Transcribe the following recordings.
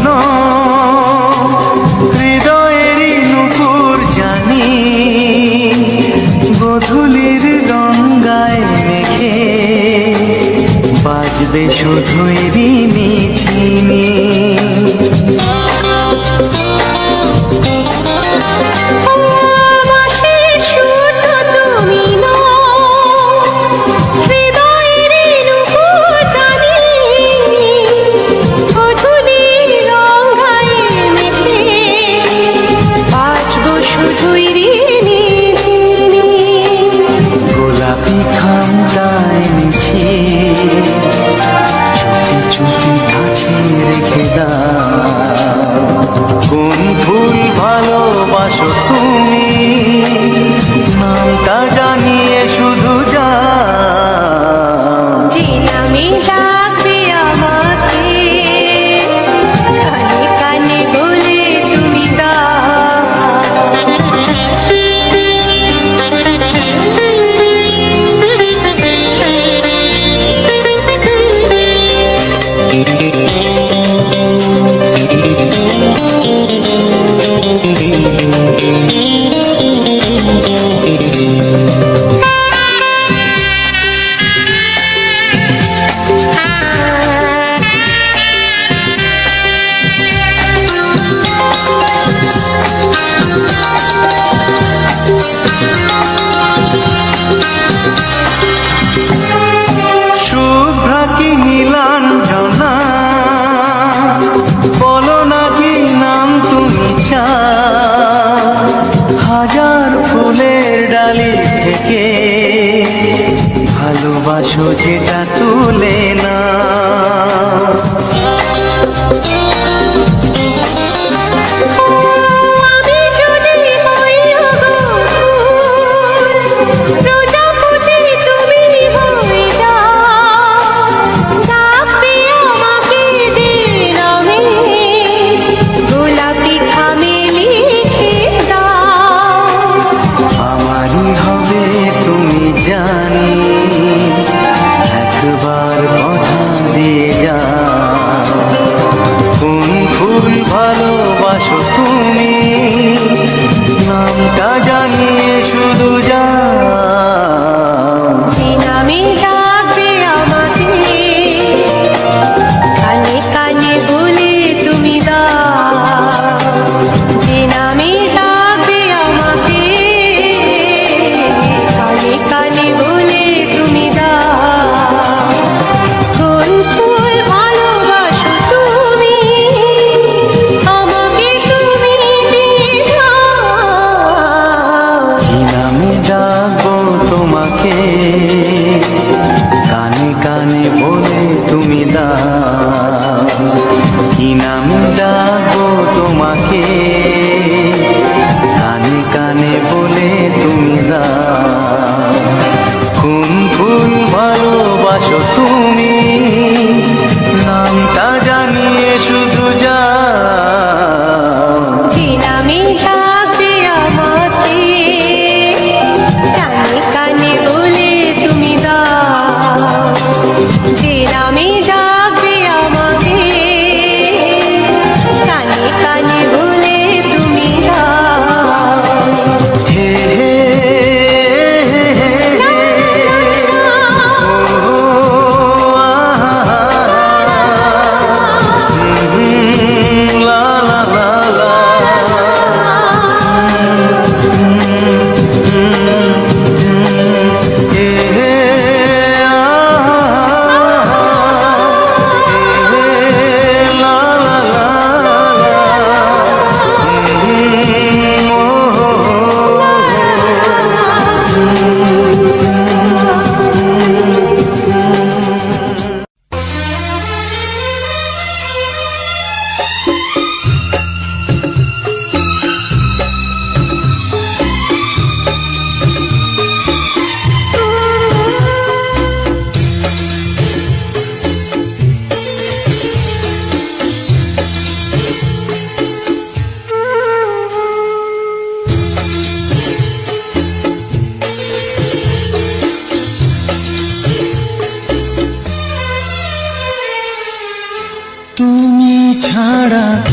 শোনো, হৃদয়েরই নুপুর জানি, গধূলির গঙ্গায় মেঘে বাজবে শুধুই রিনি ঝিনি। গোলাপি খামটা এনেছি, চুপি চুপি কাছে রেখে দাও। কোন ফুল ভালোবাসো তুমি, নামটা জানিয়ে শুধু যাও। যে নামে ডাকবে আমাকে, কানে কানে বলে তুমি শুভ্রা কি নীলাঞ্জনা, বলো না কি নাম তুমি চাও। হাজার ফুলের ডালি থেকে ভালোবাসো যেটা তুলে না। জানি একবার কথা দিয়ে যাও। কোন ফুল ভালোবাসো তুমি, নামটা জানিয়ে শুধু যাও। যে নামে ডাকবে আমাকে, কানে কানে বলে তুমি দাও। যে নামে ডাকবে আমাকে, কানে কানে বলে তুমি দাও। কোন ফুল ভালোবাসো তুমি, আমাকে তুমি দিয়ে যাও। কি নামে ডাকবো তোমাকে, কানে কানে বলে তুমি দাও। কি নামে ডাকবো তোমাকে, কানে কানে বলে তুমি দাও। কোন ফুল ভালোবাসো তুমি, নামটা জানিয়ে শুধু যাও। যে নামে ডাকবে আমাকে, কানে কানে বলে তুমি দাও। যে নামে ডাকবে আমাকে, কানে কানে বলে তুমি দাও। হে হে হে হে হে, ও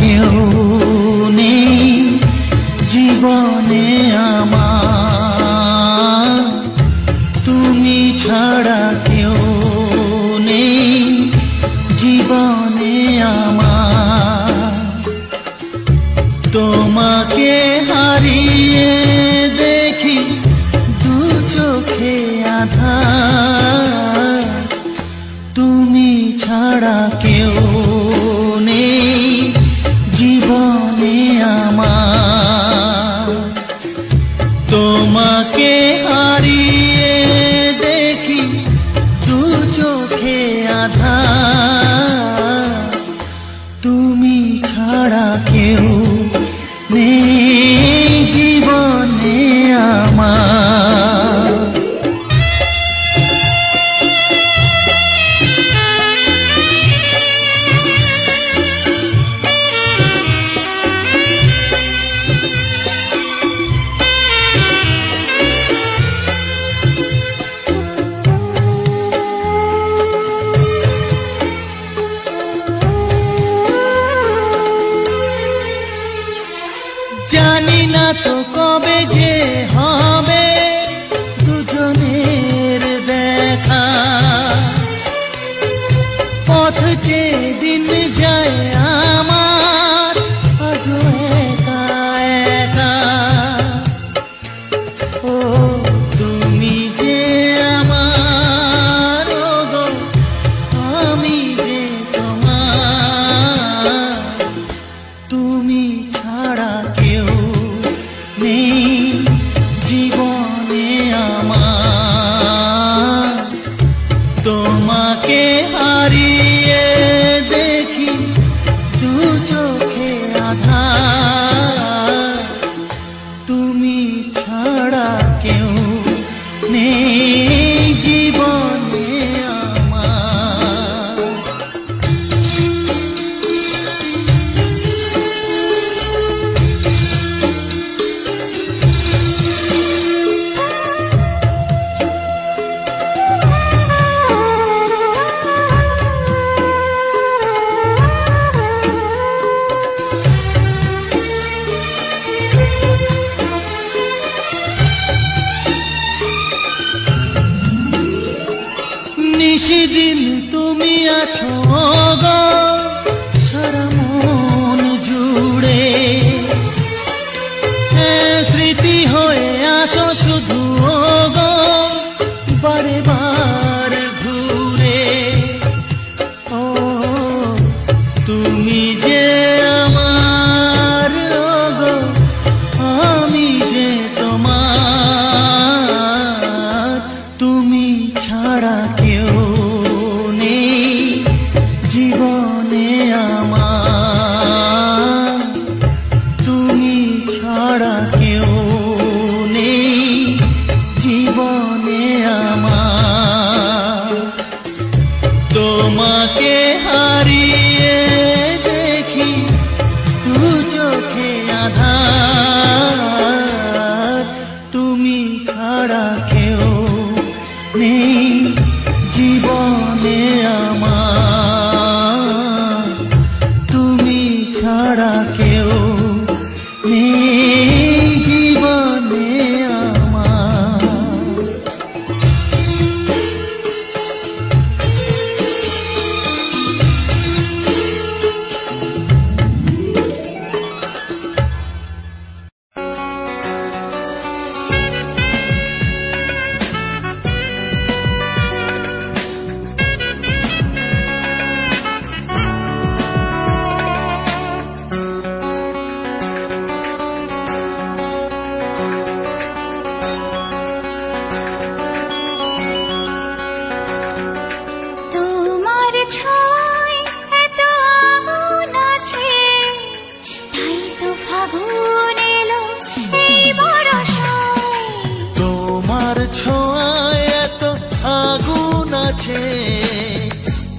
কেউ নেই জীবনে আমার, তুমি ছাড়া কেউ নেই জীবনে আমার। তোমাকে হারিয়ে দেখি দু চোখে আঁধার, তুমি ছাড়া কেউ নেই জীবনে আমার। তোমাকে হারিয়ে দেখি দু চোখে আঁধার, তুমি ছাড়া কেউ নেই জীবনে আমার। জানি না তো কবে যে হবে দুজনের দেখা, পথ চেয়ে দিন যায় আমার আজও একা একা। ও তুমি যে আমার, ও গো আমি যে তোমার, তুমি ছাড়া কেউ নেই জীবনে আমার। তোমাকে হারিয়ে দেখি দু চোখে আঁধার, তুমি ছাড়া কেউ নেই জীবনে আমার। নিশিদিন তুমি আছো গো সারা মন জুড়ে, স্মৃতি হয়ে আসো শুধু গো বারে বার ঘুরে। ও তুমি যে আমার, ও গো আমি যে তোমার, তুমি ছাড়া কেউ নেই জীবনে আমার। তুমি ছাড়া কেউ নেই জীবনে আমার। তোমাকে হারিয়ে দেখি দু চোখে আঁধার, তুমি ছাড়া কেউ নেই জীবনে আমার। তুমি ছাড়া কেউ নেই জীবনে আমার।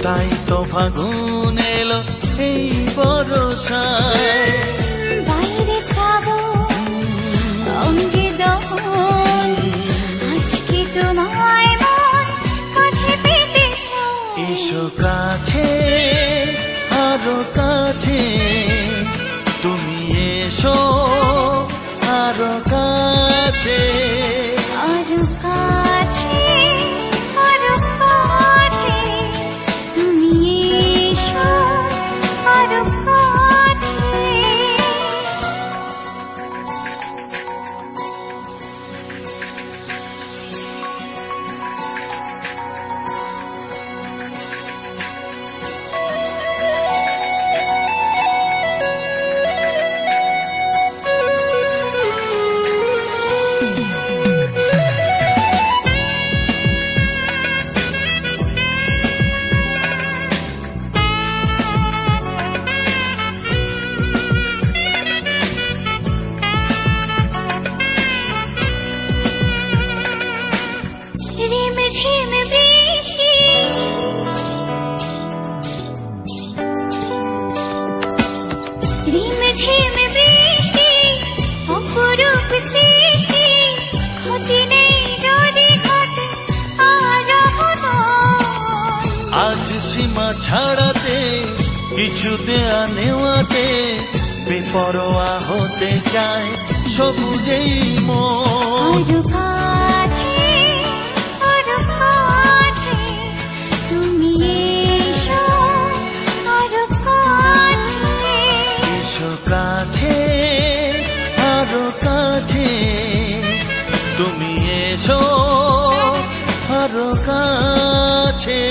তাই তো ফাগুন এলো এই বরষায়। বাইরে শ্রাবণ অঙ্গে দহন, আজকে তোমায় মন কাছে পেতে চায়। এসো কাছে আরো কাছে, সীমা ছাড়াতে, কিছু দেয়া নেওয়াতে বেপরোয়া হতে চায় সবুজেই মন। আরো কাছে, আরো কাছে, তুমি এসো, আরো কাছে। এসো কাছে, আরো কাছে, তুমি এসো আরো কাছে।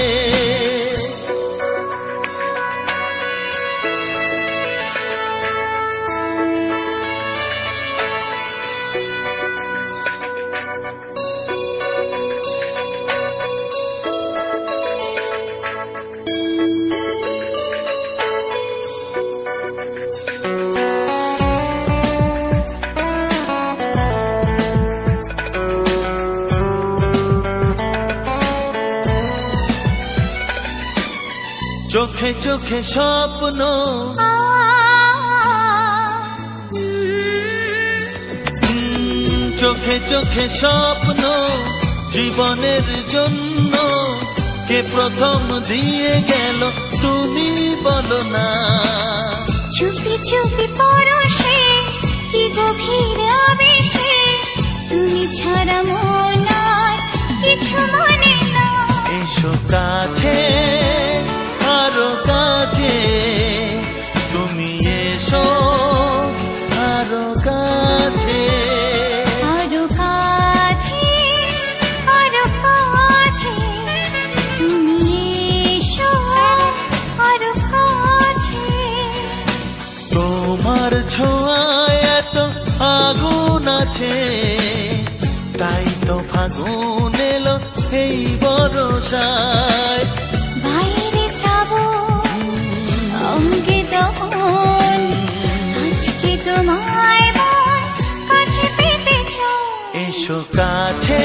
চোখে চোখে স্বপ্ন, চোখে চোখে স্বপ্ন, জীবনের জন্য কে প্রথম দিয়ে গেল তুমি বলো না। চুপি চুপি পরশে, কি গভীর আবেশে, তুমি ছাড়া মন আর কিছু মানে না। এসো কাছে, আরো কাছে, তুমি এসো আরো কাছে। আরো কাছে, আরো কাছে, তুমি এসো আরো কাছে। তোমার ছোঁয়ায় এত আগুন আছে, তাই তো ফাগুন এলো এই বরষায়। বাইরে শ্রাবণ, অঙ্গে দহন, আজকে তোমায় মন কাছে পেতে চায়। এসো কাছে,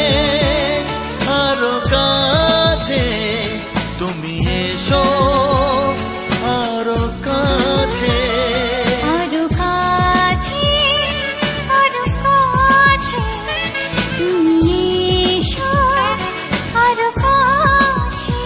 আরো কাছে, তুমি এসো আরো কাছে। আরো কাছে, আরো কাছে, তুমি এসো আরো কাছে।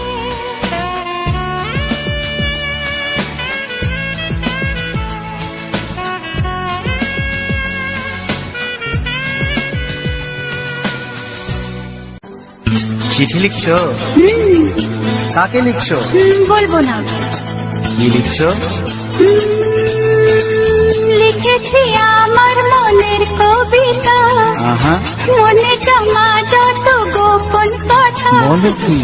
চিঠি লিখছো? কাকে লিখছো? বলবো না। কি লিখছো? লিখেছি আমার মনের কবিতা, আহা, মনে জমা যত গোপন কথা। বলো কি?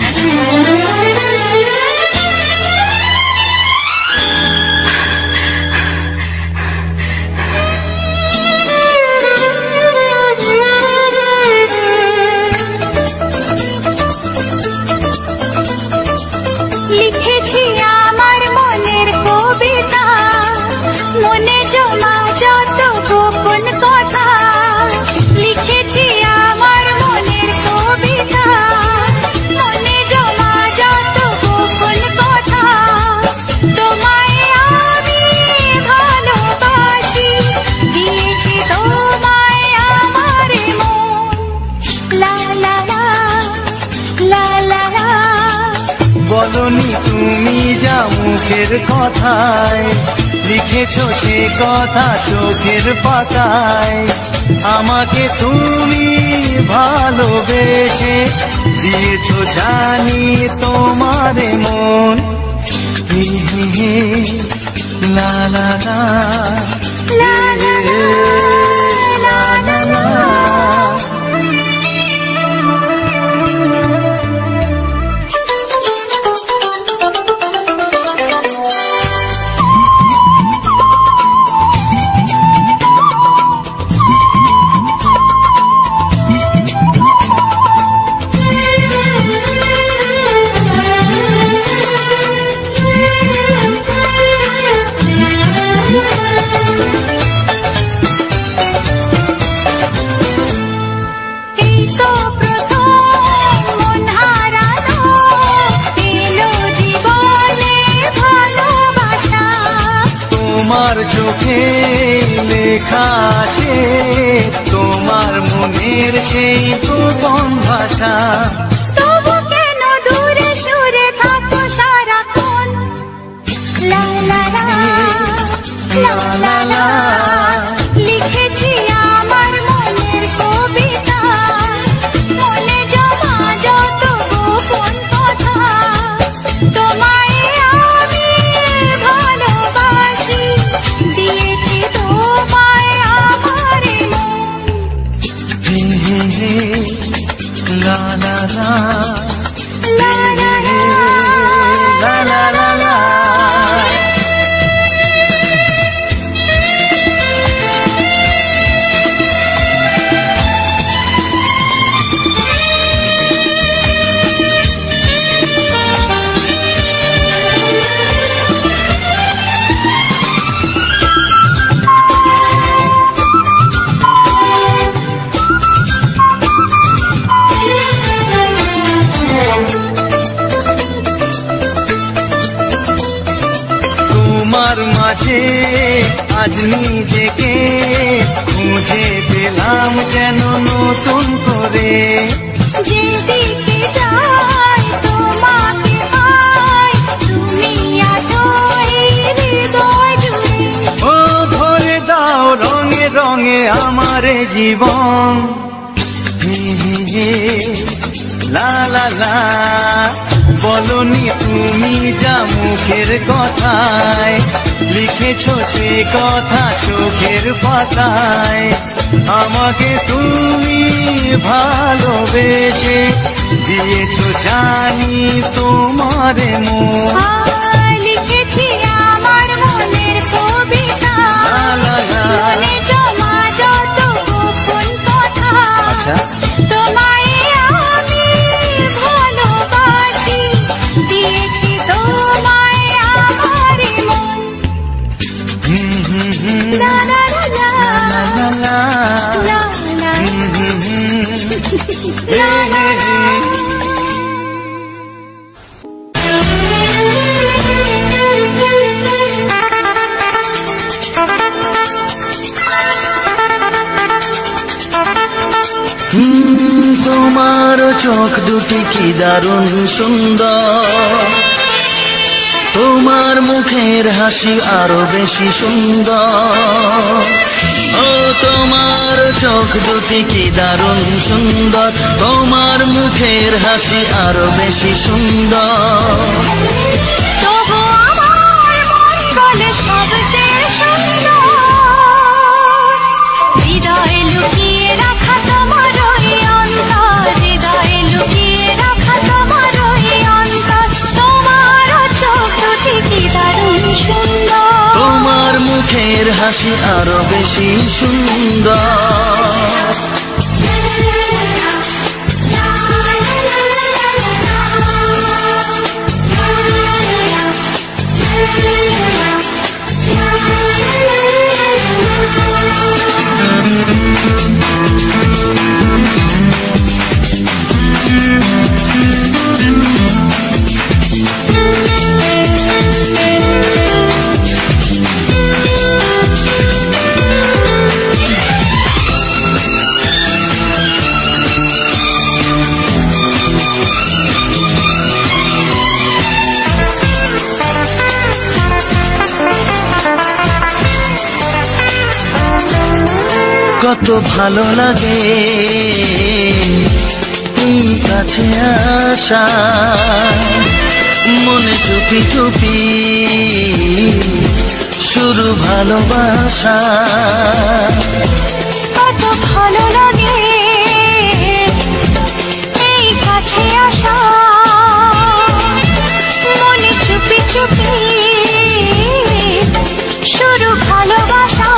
লিখেছি আমার মনের কবিতা, মনে জমা যত গোপন কথা। লিখেছি আমার মনের কবিতা, মনে জমা যত গোপন কথা। তোমায় আমি ভালোবাসি, দিয়েছি তোমায় আমার মন। লা লা লা, লা লা লা। বলনি তুমি যা মুখের কথায়, লিখেছো সে কথা চোখের পাতায়। আমাকে তুমি ভালোবেসে দিয়েছো জানি তোমারে মন। হে হে হে, লা লা লা, লা লা লা, লা লা লা। তোমার চোখে লেখা আছে তোমার মনের সেই গোপন ভাষা। তবু কেন দূরে সরে থাকো সারাক্ষণ, আজ নিজেকে খুঁজে পেলাম যেন নতুন করে। যেদিকে যাই তোমাকে পাই, তুমি আছো এই হৃদয় জুড়ে। ও ভরে দাও রঙে রঙে আমার জীবন। হে হে হে লা লা লা, বলনি তুমি যা মুখের কথায়, লিখেছো সে কথা চোখের পাতায়। আমাকে তুমি ভালোবেসে দিয়েছো জানি তোমার মন। লিখেছি আমার মনের কবিতা, মনে জমা যত গোপন কথা। তোমায় আমি ভালোবাসি, দিয়েছি তোমায় আমার মন। লা লা লা লা লা লা লা লা লা। তোমার চোখ দুটি কি দারুণ সুন্দর, তোমার মুখের হাসি আরো বেশি সুন্দর। ও তোমার চোখ দুটি কি দারুণ সুন্দর, তোমার মুখের হাসি আরো বেশি সুন্দর। তবু আমার মন বলে সবচেয়ে সুন্দর, হৃদয়ে লুকিয়ে রাখা তোমার ওই অন্তর, হৃদয়ে লুকিয়ে রাখা তোমার ওই অন্তর। তোমার চোখ দুটি কি দারুণ সুন্দর, তোমার মুখের হাসি আরো বেশি সুন্দর। কত ভালো লাগে এই কাছে আসা, মনে চুপি চুপি শুরু ভালোবাসা। কত ভালো লাগে এই কাছে আসা, মনে চুপি চুপি শুরু ভালোবাসা।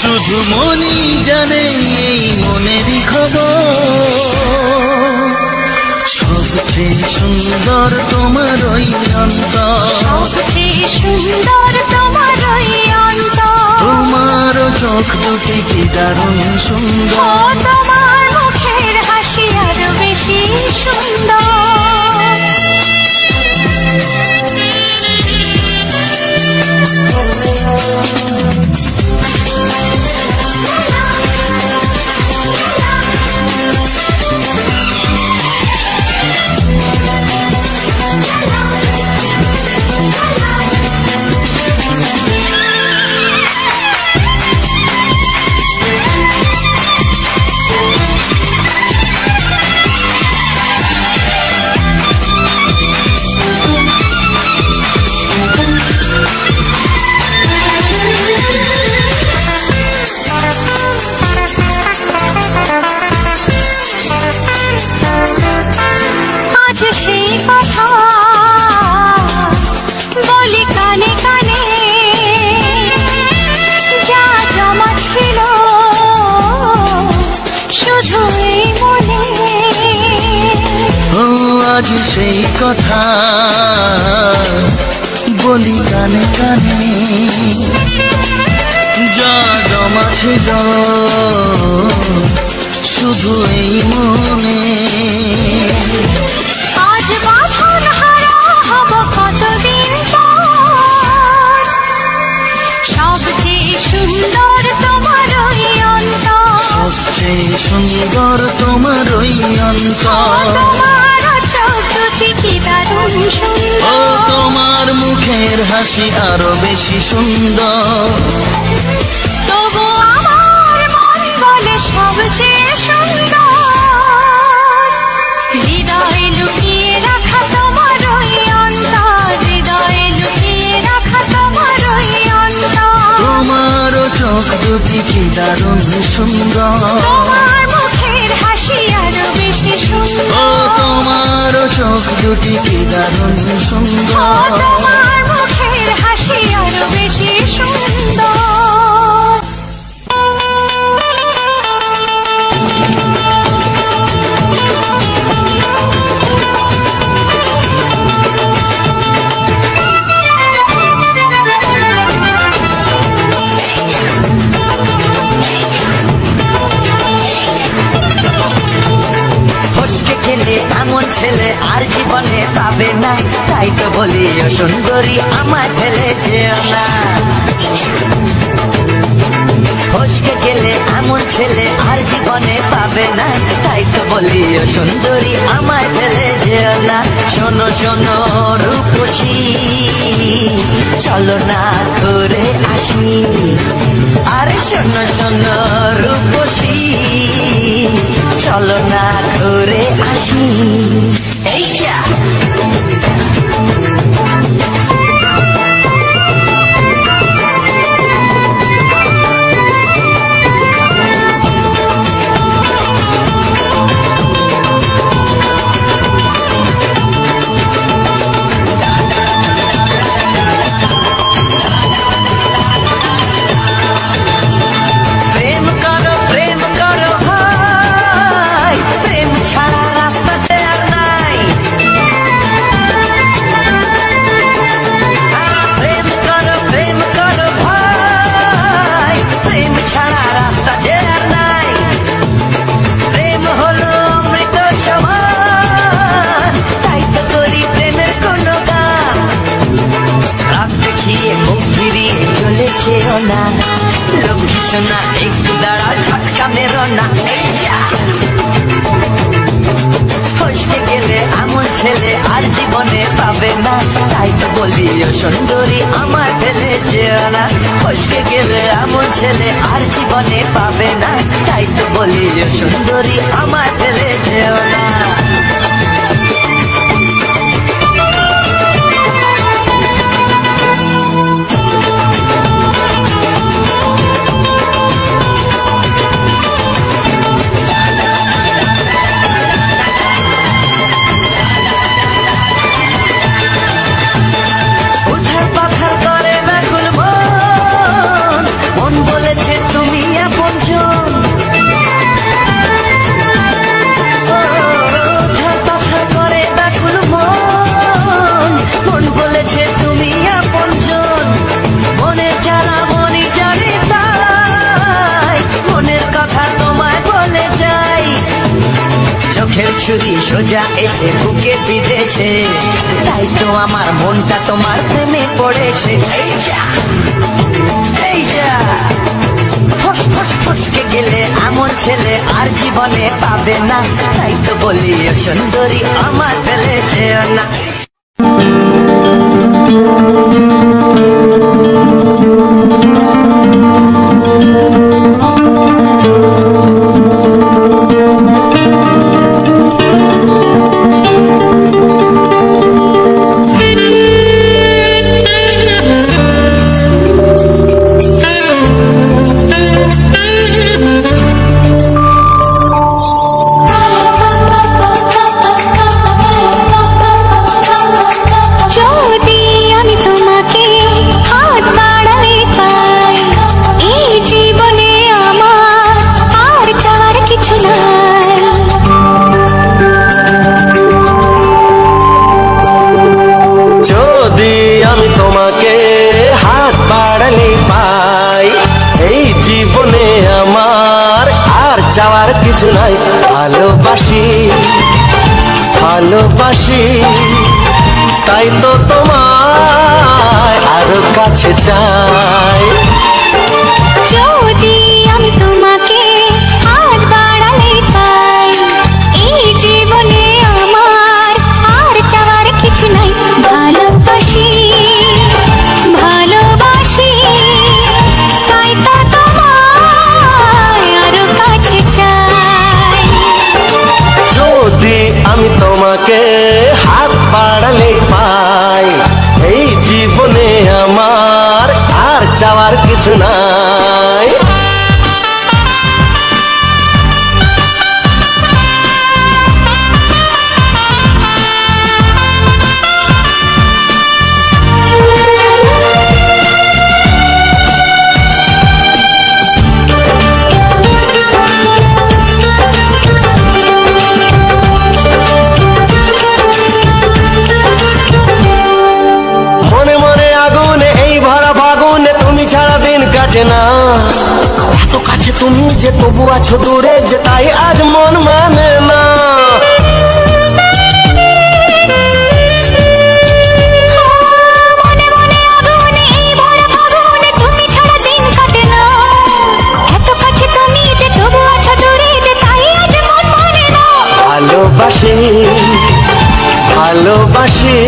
শুধু মনই জানে এই মনেরই খবর, সবচেয়ে সুন্দর তোমার ওই অন্তর, সবচেয়ে সুন্দর তোমার ওই অন্তর। তোমার চোখ দুটি কি দারুণ সুন্দর, তোমার মুখের হাসি আরো বেশি সুন্দর। আজ সেই কথা বলি কানে কানে, যা জমা ছিল শুধু এই মনে। আজ বাঁধন হারা হব কতদিন পর, যে সুন্দর তোমার ওই অন্তর, তোমার চোখ দুটি কি দারুণ ও সুন্দর, তোমার মুখের হাসি আরো বেশি সুন্দর। তবু আমার মন বলে সবচেয়ে সুন্দর। হৃদয়ে লুকিয়ে রাখা তোমার ওই অন্তর, হৃদয়ে লুকিয়ে রাখা তোমার ওই অন্তর। তোমার চোখ দুটি কি দারুণ সুন্দর, তোমার মুখের হাসি আরো বেশি ও সুন্দর, তোমার চোখ দুটি কি দারুণ সুন্দর। তোমার মুখের হাসি আরো বেশি সুন্দর। ফসকে খেলে এমন ছেলে আর জীবনে পাবে না, তাই তো বলি ও সুন্দরী আমার ফেলে যেও না। ফসকে গেলে এমন ছেলে আর জীবনে পাবে না, তাই তো বলি ও সুন্দরী আমার ফেলে যেও না। শোনো শোনো রূপসী, চলো না ঘুরে আসি। আরে শোনো শোনো রূপসী, চলো না ঘুরে আসি। এই যা না লক্ষ্মী সোনা, একটু দাঁড়া ঝটকা মেরো না। এই যা ফসকে গেলে এমন ছেলে আর জীবনে পাবে না, তাই তো বলি ও সুন্দরী আমার ফেলে যেও না। ফসকে গেলে এমন ছেলে আর জীবনে পাবে না, তাই তো বলি ও সুন্দরী আমার ফেলে যেও না। চোখের ছুরি সোজা এসে বুকে বিঁধেছে, তাই তো আমার মনটা তোমার প্রেমে পড়েছে। এই যা এই যা ফসকে গেলে এমন ছেলে আর জীবনে পাবে না, তাই তো বলি ও সুন্দরী আমার ফেলে যেও না। চাওয়ার কিছু নাই, ভালোবাসি ভালোবাসি, তাই তো তোমায় আরো কাছে চাই। যদি আমি তোমাকে হাত চাওয়ার কিছু নাই। না এত কাছে তুমি যে তবু আছো দূরে, যে তাই আজ মন মানে না। ভালোবাসি ভালোবাসি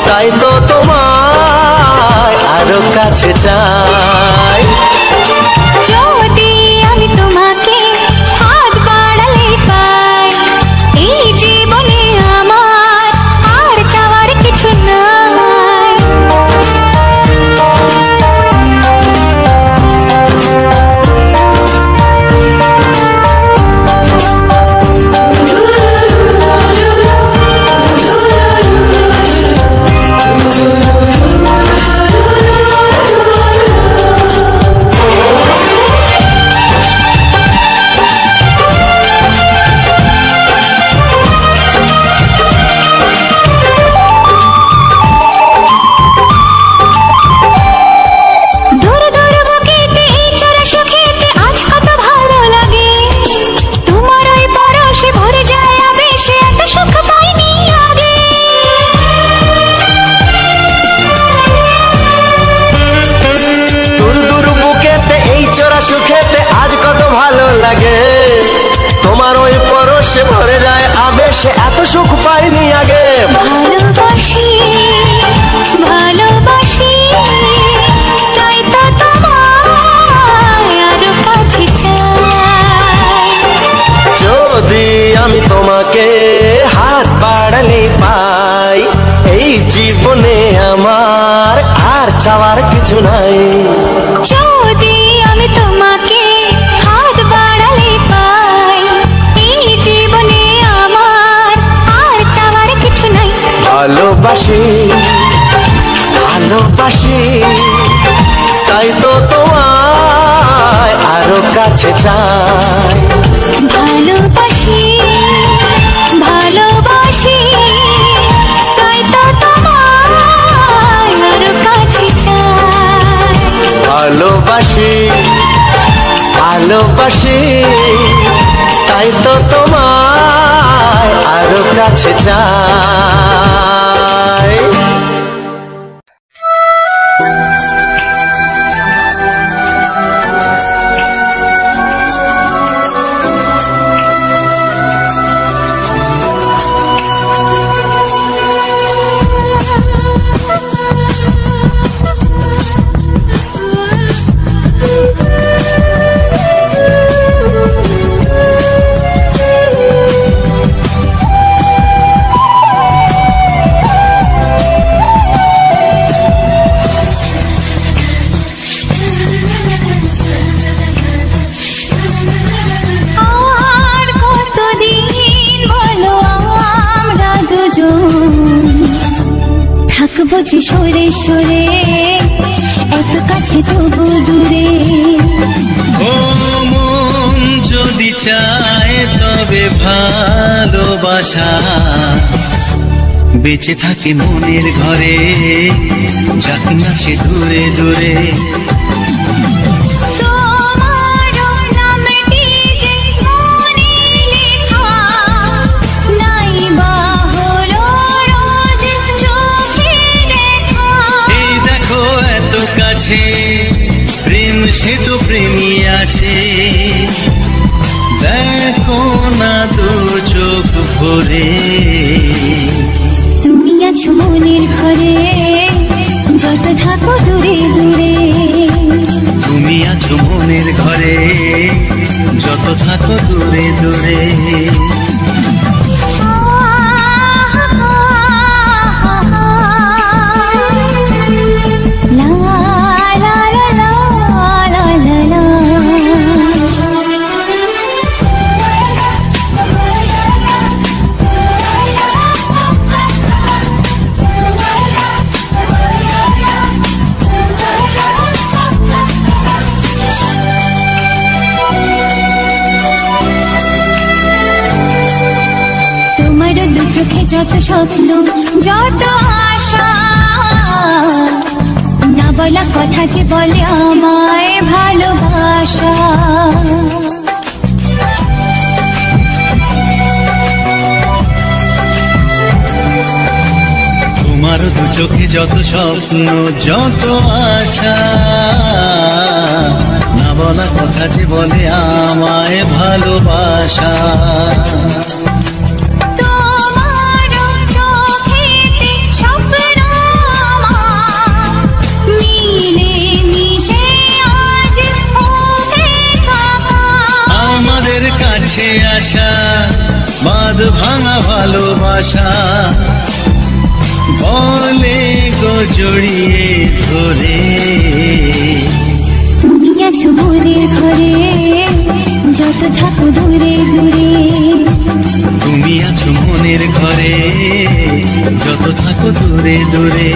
তাই তো তোমায় আরো কাছে চাই। যদি আমি তোমাকে হাত বাড়ালে পাই, এই জীবনে আমার আর চাওয়ার কিছু নাই। তোমার ওই পরশে ভরে যায় আবেশে, এত সুখ পাইনি আগে। ভালোবাসি ভালোবাসি তাই তো তোমায় আরো কাছে চাই। যদি আমি তোমাকে হাত বাড়ালে পাই, এই জীবনে আমার আর চাওয়ার কিছু নাই। যদি আমি তোমাকে হাত বাড়ালে পাই, এই জীবনে আমার আর চাওয়ার কিছু নাই। ভালোবাসি ভালোবাসি তাই তো তোমায় আরো কাছে চাই। ভালোবাসি ভালোবাসি তাই তো তোমায় আরো কাছে চাই। ভালোবাসি ভালোবাসি তাই তো তোমায় আরো কাছে চাই। থাকবো যে সরে সরে এত কাছে তবু দূরে। ও মন যদি চায় তবে ভালোবাসা বেঁচে থাকে মনের ঘরে, যাক না সে দূরে দূরে। প্রেম সে তো প্রেমী আছে, দেখো না দু চোখ ভরে। তুমি আছো মনের ঘরে, যত থাকো দূরে দূরে। তুমি আছো মনের ঘরে, যত থাকো দূরে দূরে। লা যত স্বপ্ন যত আশা, না বলা কথা যে বলে আমায় ভালোবাসা। তোমার দু চোখে যত স্বপ্ন যত আশা, না বলা কথা যে বলে আমায় ভালোবাসা। আমাদের কাছে আসা বাঁধ ভাঙা ভালোবাসা, বলে গো জড়িয়ে ধরে। তুমি আছো মনের ঘরে যত থাকো দূরে দূরে, তুমি আছো মনের ঘরে যত থাকো দূরে দূরে।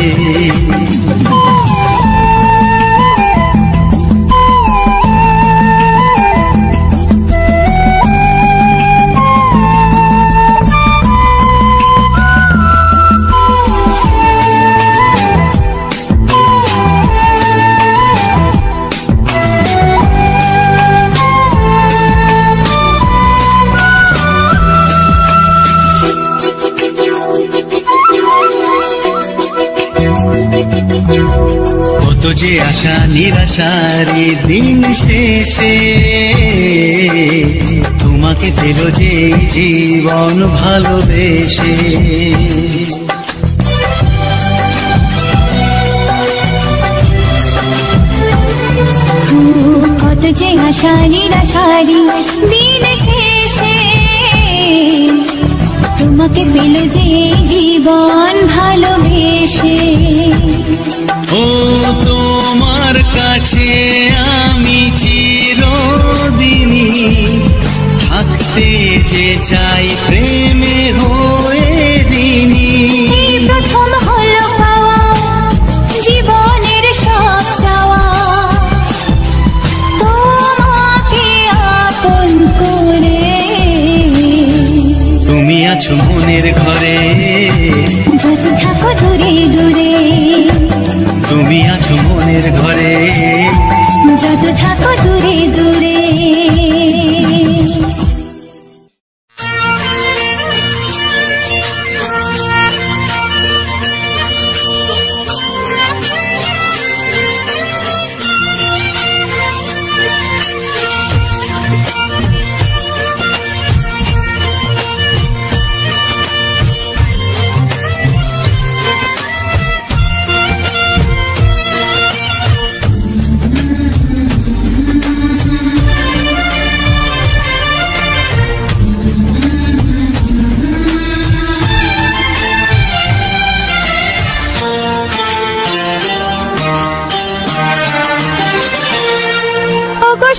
কত যে আশা নিরাশারি দিন শেষে, তোমাকে পেল যে জীবন ভালোবেসে। কত যে আশা নিরাশারি দিন শেষে, তোমাকে পেল যে জীবন ভালোবেসে। ও তোমার কাছে আমি চিরদিনই থাকতে যে চাই প্রেমে হয়ে দিনই। এই প্রথম হলো পাওয়া জীবনের সব চাওয়া, তোমাকে আপন করে। তুমি আছো মনের ঘরে যত থাকো দূরে দূরে, তুমি আছো মনের ঘরে যত থাকো দূরে দূরে।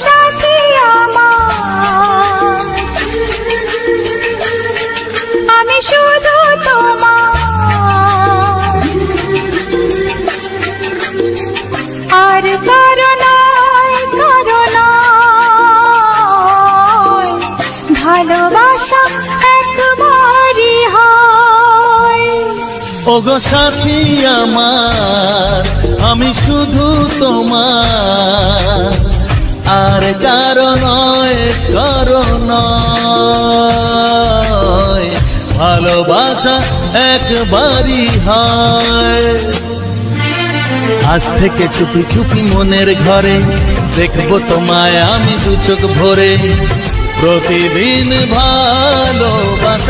সাথী আমার, আমি শুধু তোমার, আর কারো নয় কারো নয়, ভালোবাসা একবারই হয়। ওগো সাথী আমার, আমি শুধু তোমার, আর কারো নয় কারো নয়, ভালোবাসা একবারই হয়। আজ থেকে চুপি চুপি মনের ঘরে দেখবো তোমায় আমি দু চোখ ভরে, প্রতিদিন ভালোবাসায়,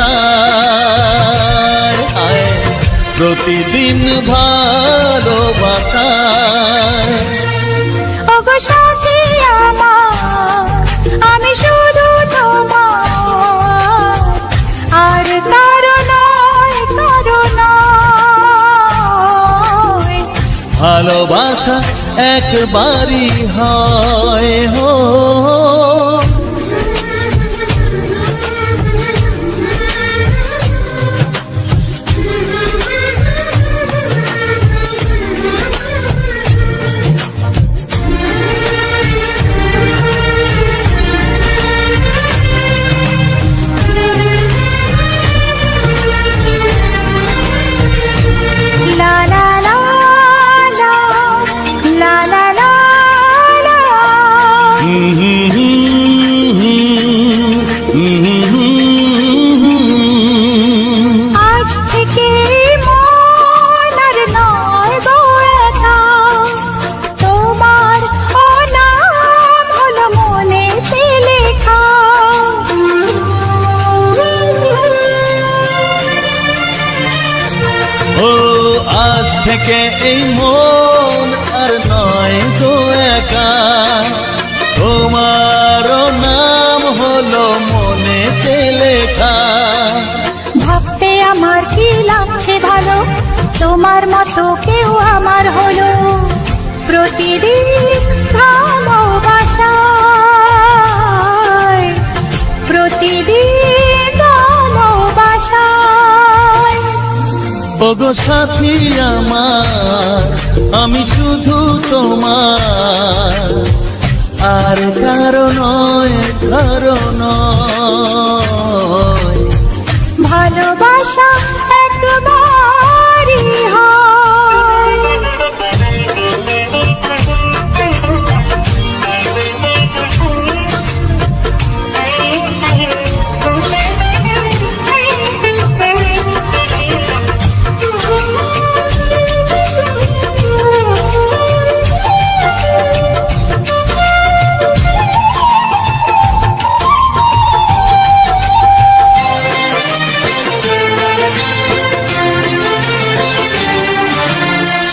প্রতিদিন ভালোবাসায়। ওগো সাথী আমার, আমি শুধু তোমার, আর কারো নয় কারো নয়, ভালোবাসা একবারই হয়। হো থেকে এই মন আর নয় তো একা, তোমারও নাম হলো মনেতে লেখা। ভাবতে আমার কি লাগছে ভালো, তোমার মতো কেউ আমার হলো। প্রতিদিন ভালোবাসায়, প্রতিদিন ভালোবাসায়। ওগো সাথী আমার, আমি শুধু তোমার, আর কারো নয়, কারো নয়। ভালোবাসা একবারই হয়।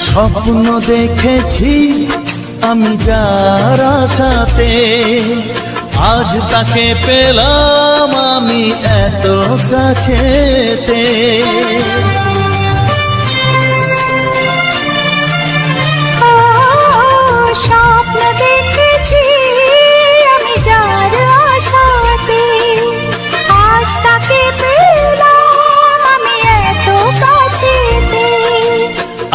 স্বপ্ন দেখেছি আমি যার আশাতে, আজ তাকে পেলাম আমি এত কাছেতে। স্বপ্ন দেখেছি আমি যার আশাতে, আজ তাকে পেলাম আমি এত কাছেতে।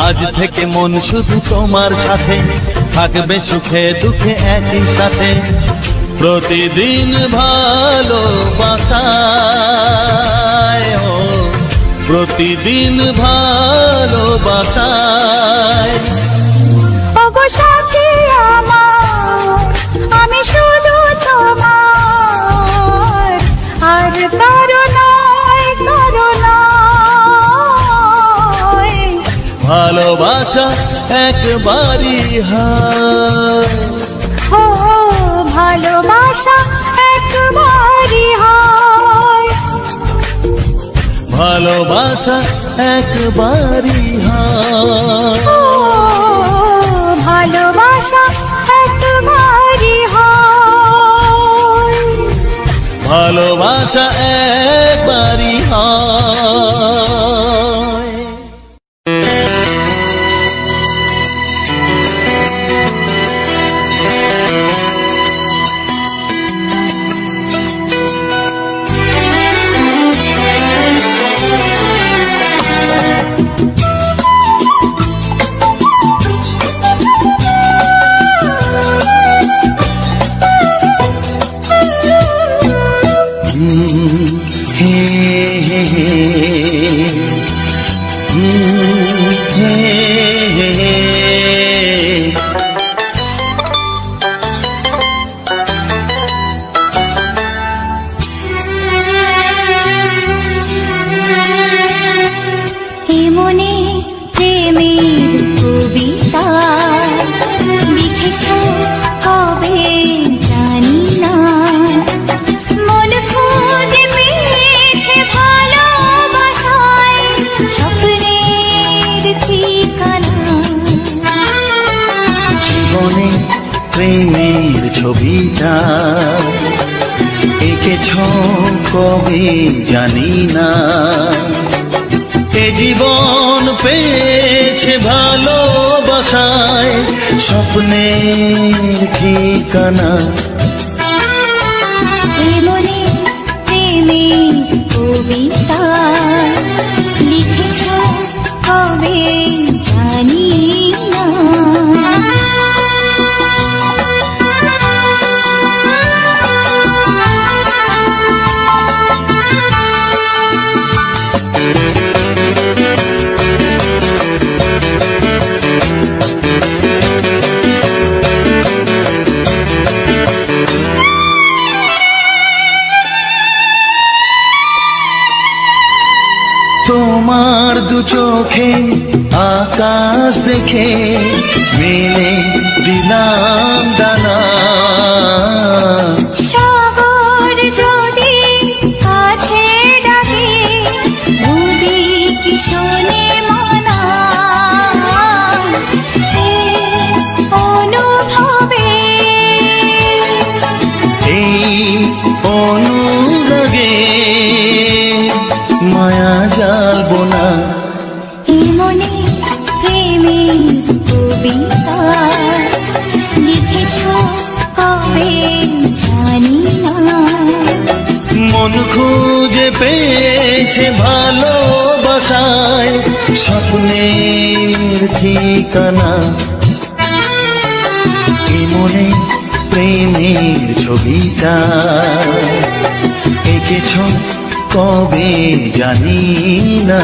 আজ থেকে মন শুধু তোমার সাথে, থাকবে সুখে দুঃখে একই সাথে। প্রতিদিন ভালোবাসায়, ও প্রতিদিন ভালোবাসায়। ওগো সাথী আমার, আমি শুধু তোমার, আর কারো নয়, কারো নয়। ভালোবাসা একবারই হয়, ও ভালোবাসা একবারই হয়। ভালোবাসা একবারই হয়, ও ভালোবাসা একবারই হয়। ভালোবাসা একবারই হয়। এমনি প্রেমের কবিতা লিখেছ কবে জানি না, মন খুঁজে পেয়েছে ভালোবাসায় স্বপ্নের ঠিকানা। জীবনে প্রেমের ছবিটা এঁকেছ কবে জানি না, এ জীবন পেয়েছে ভালোবাসায় স্বপ্নের ঠিকানা। এমনি প্রেমের কবিতা লিখেছ কবে জানি না। তোমার দু চোখে আকাশ দেখে মেলে দিলাম দানা, সাগর যদি কাছে ডাকে নদী কি শোনে মানা। কবে জানি না। মন খুঁজে পেয়েছে ভালোবাসায় স্বপ্নের ঠিকানা। এ মনে প্রেমের ছবিটা এঁকেছ কবে জানি না।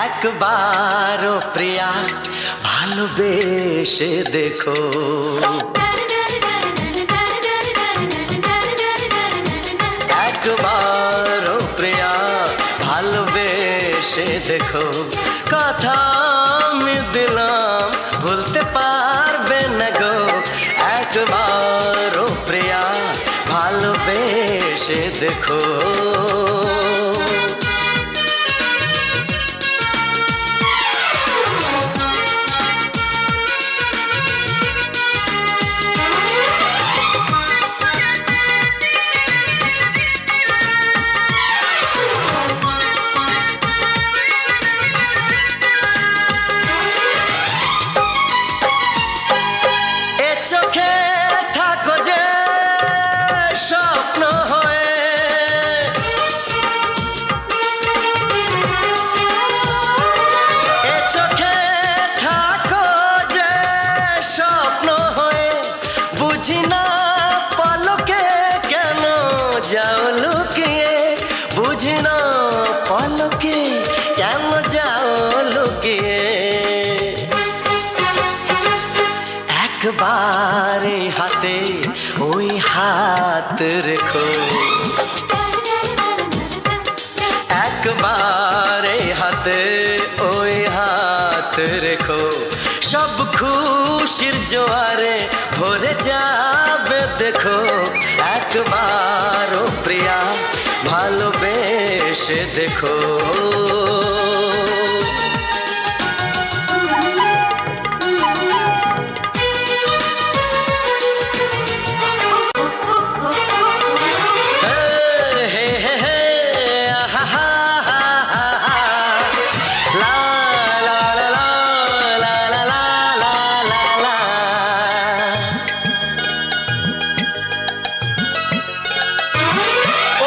একবারও প্রিয়া ভালোবেসে দেখো, একবারও প্রিয়া ভালোবেসে দেখো। কথা আমি দিলাম ভুলতে পারবে না গো, একবারও প্রিয়া ভালোবেসে দেখো। চোখে থাকো যে স্বপ্ন হয়ে, এ চোখে থাকো যে স্বপ্ন হয়ে, বুঝি না পলকে কেন যাও লুকিয়ে, বুঝি না পলকে কেন যাও লুকিয়ে। একবার হাতে ওই হাত রেখো, একবার হাতে ওই হাত রেখো, সব খুশির জোয়ারে ভরে যাবে দেখো। একবার প্রিয়া ভালোবেসে দেখো।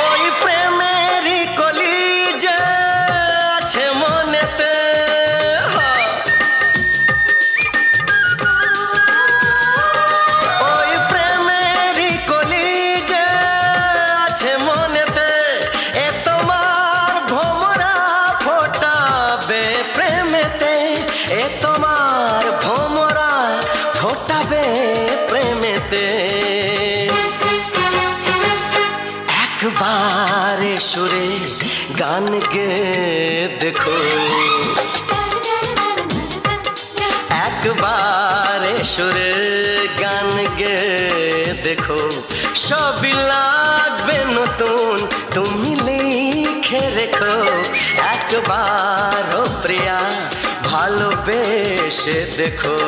ওই প্রেমেরই কলি যে আছে মনেতে, গে দেখো একবার সুরের গান গে দেখো সবই লাগবে নতুন তুমি লিখে রেখো একবার প্রিয়া ভালোবেসে দেখো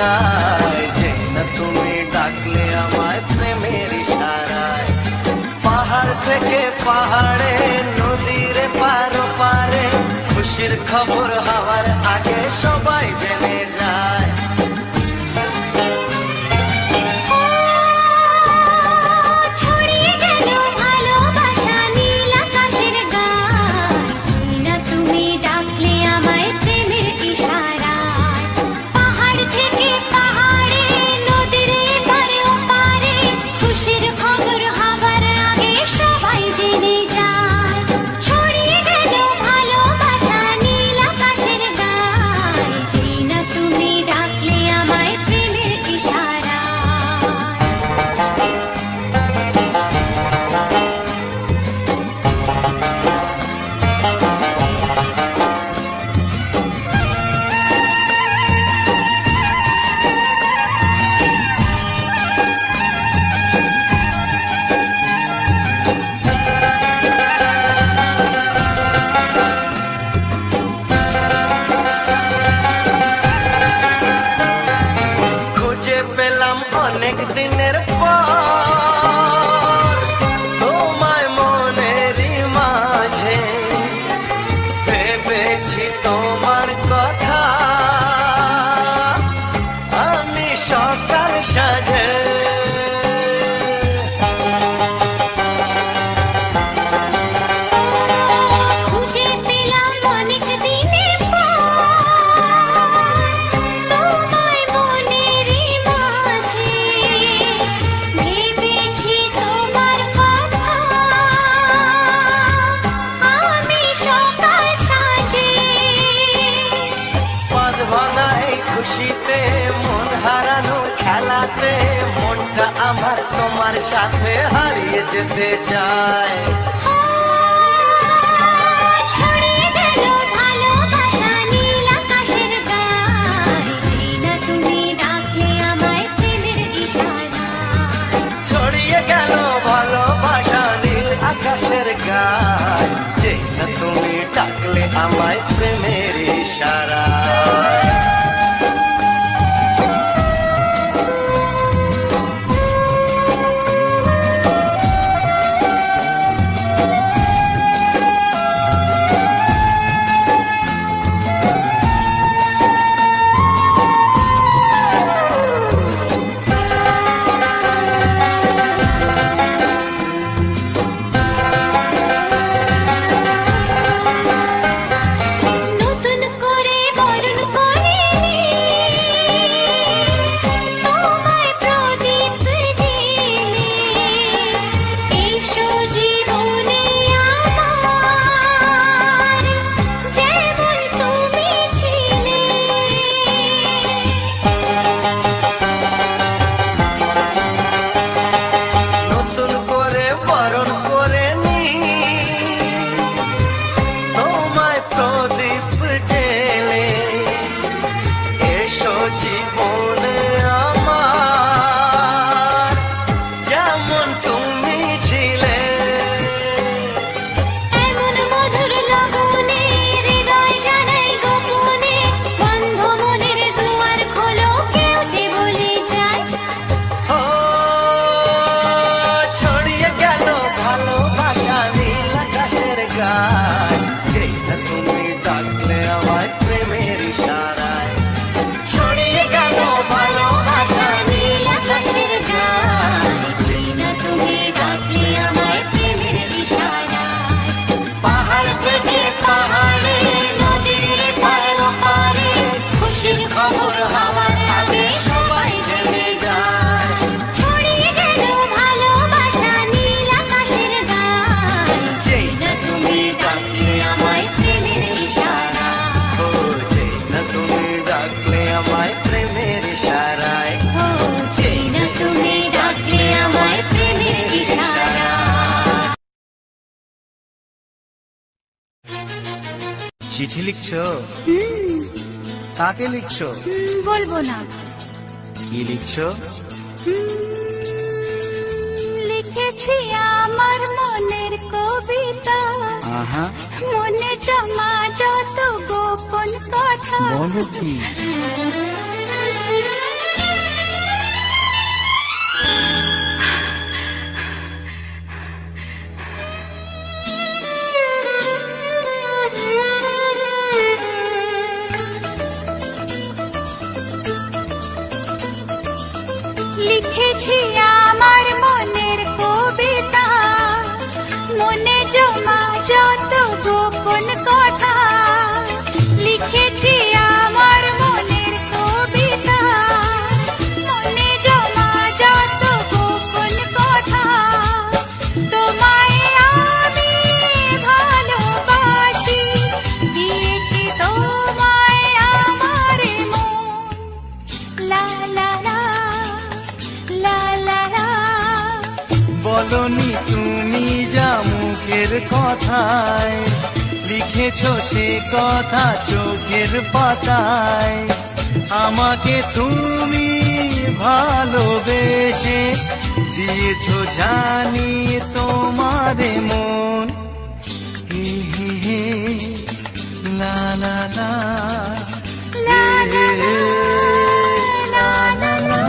যায়, যে না তুমি ডাকলে আমায় প্রেমের ইশারায়। পাহাড় থেকে পাহাড়ে, নদীর পারো পারে, খুশির খবর হওয়ার আগে সবাই জেনে যায়। অনেক দিনের পর তোমায় মনেরই মাঝে, ভেবেছি তোমার কথা আমি সকাল সাজে। খুশিতে মন হারানো খেলাতে, মনটা আমার তোমার সাথে হারিয়ে যেতে চায়। ছড়িয়ে গেল ভালোবাসা নীল আকাশের গায়, যে না তুমি ডাকলে আমায় প্রেমের ইশারায়। চিঠি লিখছো? কাকে লিখছো? বলবো না। কি লিখছো? লিখেছি আমার মনের কবিতা, মনে জমা যত গোপন কথা। বলো কি? মনে জমা যত গোপন কথা লিখেছি আমার মনের কবিতা। মনে জমা যত গোপন কথা তোমায় আমি ভালোবাসি, দিয়েছি তোমায় আমার মন। লা লা লা লা লা লা। বলনি তুমি যা মুখের কথায়, লিখেছো সে কথা চোখের পাতায়। আমাকে তুমি ভালোবেসে দিয়েছো জানি তোমার মন। হে হে হে লা লা লা লা লা লা লা লা লা।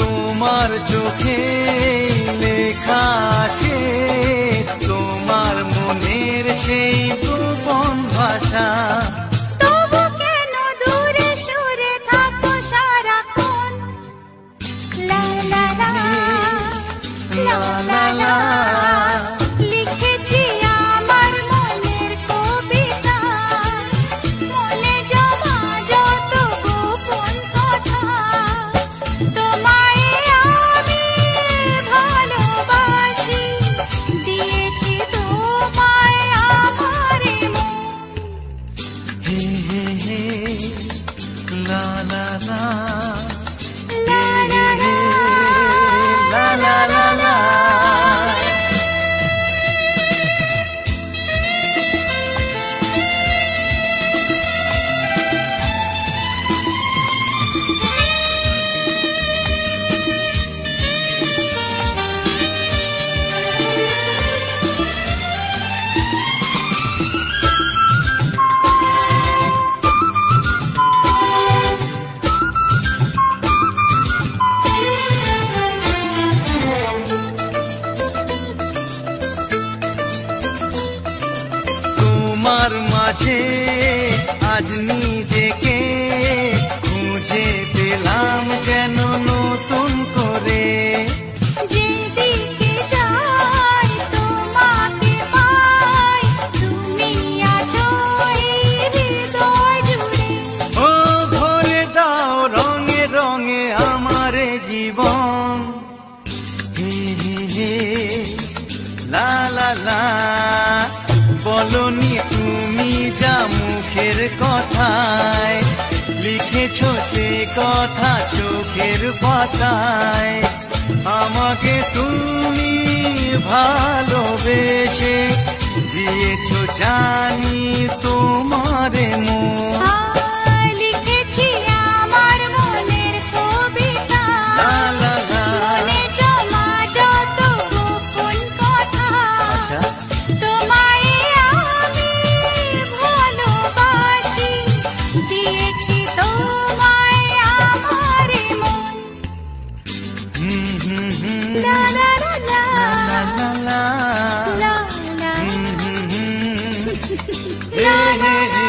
তোমার চোখে লেখা আছে তোমার মনের সেই গোপন ভাষা। তবু কেন দূরে সরে থাকো সারাক্ষণ? লা লা লা লা লা লা। লিখেছি আমার মনের কবিতা, মনে জমা যত গোপন কথা তোমায় আমি ভালোবাসি, দিয়েছি তোমায় আমার মন। হে হে হে লা লা লা লা লা লা লা লা লা লা। তোমার মাঝে আজ নিজেকে খুঁজে পেলাম যেন নতুন করে। যেদিকে যাই তোমাকে পাই, তুমি আছো এই হৃদয় জুড়ে। ও ভরে দাও রঙে রঙে আমার জীবন। হে হে হে লা লা লা। বলনি তুমি যা মুখের কথায়, লিখেছো সে কথা চোখের পাতায়। আমাকে তুমি ভালোবেসে দিয়েছো জানি তোমার মন। লিখেছি আমার মনের কবিতা, লা লা লা। মনে জমা যত গোপন কথা আচ্ছা তোমায় আমি ভালোবাসি, দিয়েছি তোমায় আমার মন। হুম হুম হুম লা লা লা লা লা লা লা। লা লা হুম হুম হুম লা লা লা।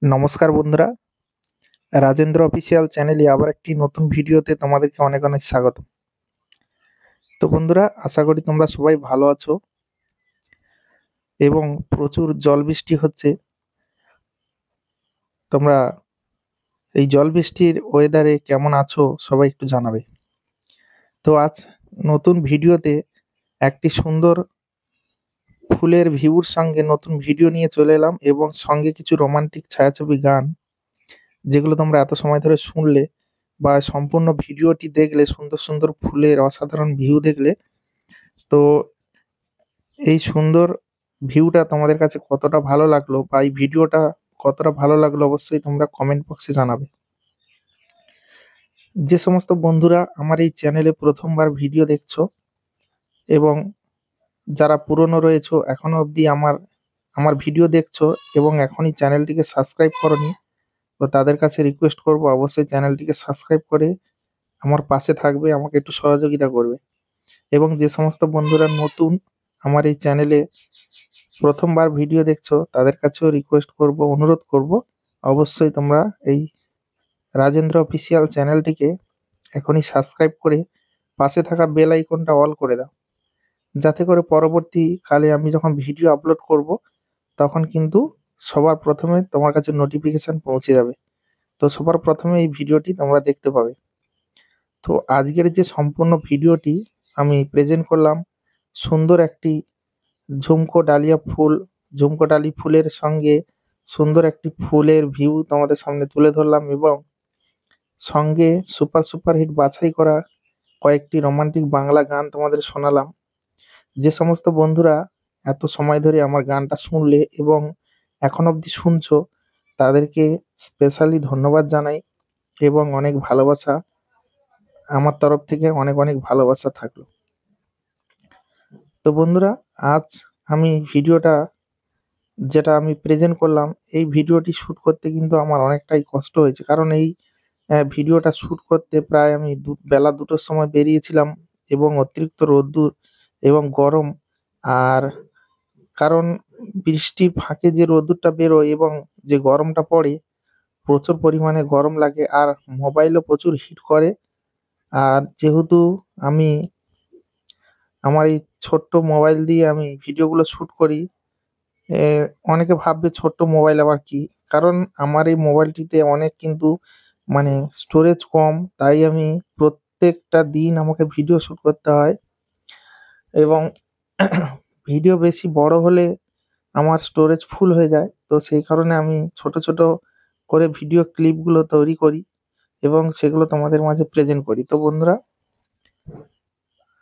নমস্কার বন্ধুরা, রাজেন্দ্র অফিসিয়াল চ্যানেলে আবার একটি নতুন ভিডিওতে তোমাদেরকে অনেক অনেক স্বাগত। তো বন্ধুরা, আশা করি তোমরা সবাই ভালো আছো এবং প্রচুর জল বৃষ্টি হচ্ছে। তোমরা এই জল বৃষ্টির ওয়েদারে কেমন আছো সবাই একটু জানাবে। তো আজ নতুন ভিডিওতে একটি সুন্দর ফুলের ভিউর সঙ্গে নতুন ভিডিও নিয়ে চলে এলাম এবং সঙ্গে কিছু রোমান্টিক ছায়াছবি গান, যেগুলো তোমরা এত সময় ধরে শুনলে বা সম্পূর্ণ ভিডিওটি দেখলে, সুন্দর সুন্দর ফুলের অসাধারণ ভিউ দেখলে, তো এই সুন্দর ভিউটা তোমাদের কাছে কতটা ভালো লাগলো বা এই ভিডিওটা কতটা ভালো লাগলো অবশ্যই তোমরা কমেন্ট বক্সে জানাবে। যে সমস্ত বন্ধুরা আমার এই চ্যানেলে প্রথমবার ভিডিও দেখছো এবং যারা পুরনো রয়েছো এখনো অবধি আমার ভিডিও দেখছো এবং এখনই চ্যানেলটিকে সাবস্ক্রাইব করনি, তো তাদের কাছে রিকোয়েস্ট করব অবশ্যই চ্যানেলটিকে সাবস্ক্রাইব করে আমার পাশে থাকবে, আমাকে একটু সহযোগিতা করবে। এবং যে সমস্ত বন্ধুরা নতুন আমার এই চ্যানেলে প্রথমবার ভিডিও দেখছো তাদের কাছেও রিকোয়েস্ট করব, অনুরোধ করব, অবশ্যই তোমরা এই রাজেন্দ্র অফিসিয়াল চ্যানেলটিকে এখনই সাবস্ক্রাইব করে পাশে থাকা বেল আইকনটা অল করে দাও, যাতে করে পরবর্তীকালে আমি যখন ভিডিও আপলোড করব তখন কিন্তু সবার প্রথমে তোমার কাছে নোটিফিকেশন পৌঁছে যাবে। তো সবার প্রথমে এই ভিডিওটি তোমরা দেখতে পাবে। তো আজকের যে সম্পূর্ণ ভিডিওটি আমি প্রেজেন্ট করলাম সুন্দর একটি ঝুমকো ডালি ফুলের সঙ্গে সুন্দর একটি ফুলের ভিউ তোমাদের সামনে তুলে ধরলাম এবং সঙ্গে সুপার হিট বাছাই করা কয়েকটি রোমান্টিক বাংলা গান তোমাদের শোনালাম। যে সমস্ত বন্ধুরা এত সময় ধরে আমার গানটা শুনলে এবং এখন অবধি শুনছো তাদেরকে স্পেশালি ধন্যবাদ জানাই এবং অনেক ভালোবাসা, আমার তরফ থেকে অনেক অনেক ভালোবাসা থাকলো। তো বন্ধুরা, আজ আমি ভিডিওটা যেটা আমি প্রেজেন্ট করলাম এই ভিডিওটি শ্যুট করতে কিন্তু আমার অনেকটাই কষ্ট হয়েছে, কারণ এই ভিডিওটা শ্যুট করতে প্রায় আমি বেলা 2টোর সময় বেরিয়েছিলাম এবং অতিরিক্ত রোদ্দুর এবং গরম, আর কারণ বৃষ্টির ফাঁকে যে রোদ্দুরটা বেরোয় এবং যে গরমটা পড়ে প্রচুর পরিমাণে গরম লাগে আর মোবাইলও প্রচুর হিট করে। আর যেহেতু আমি আমার এই ছোট্ট মোবাইল দিয়ে আমি ভিডিওগুলো শ্যুট করি, এ অনেকে ভাববে ছোট্ট মোবাইল আবার কি, কারণ আমার এই মোবাইলটিতে অনেক কিন্তু মানে স্টোরেজ কম, তাই আমি প্রত্যেকটা দিন আমাকে ভিডিও শ্যুট করতে হয় এবং ভিডিও বেশি বড় হলে আমার স্টোরেজ ফুল হয়ে যায়। তো সেই কারণে আমি ছোট ছোট করে ভিডিও ক্লিপগুলো তৈরি করি এবং সেগুলো তোমাদের মাঝে প্রেজেন্ট করি। তো বন্ধুরা,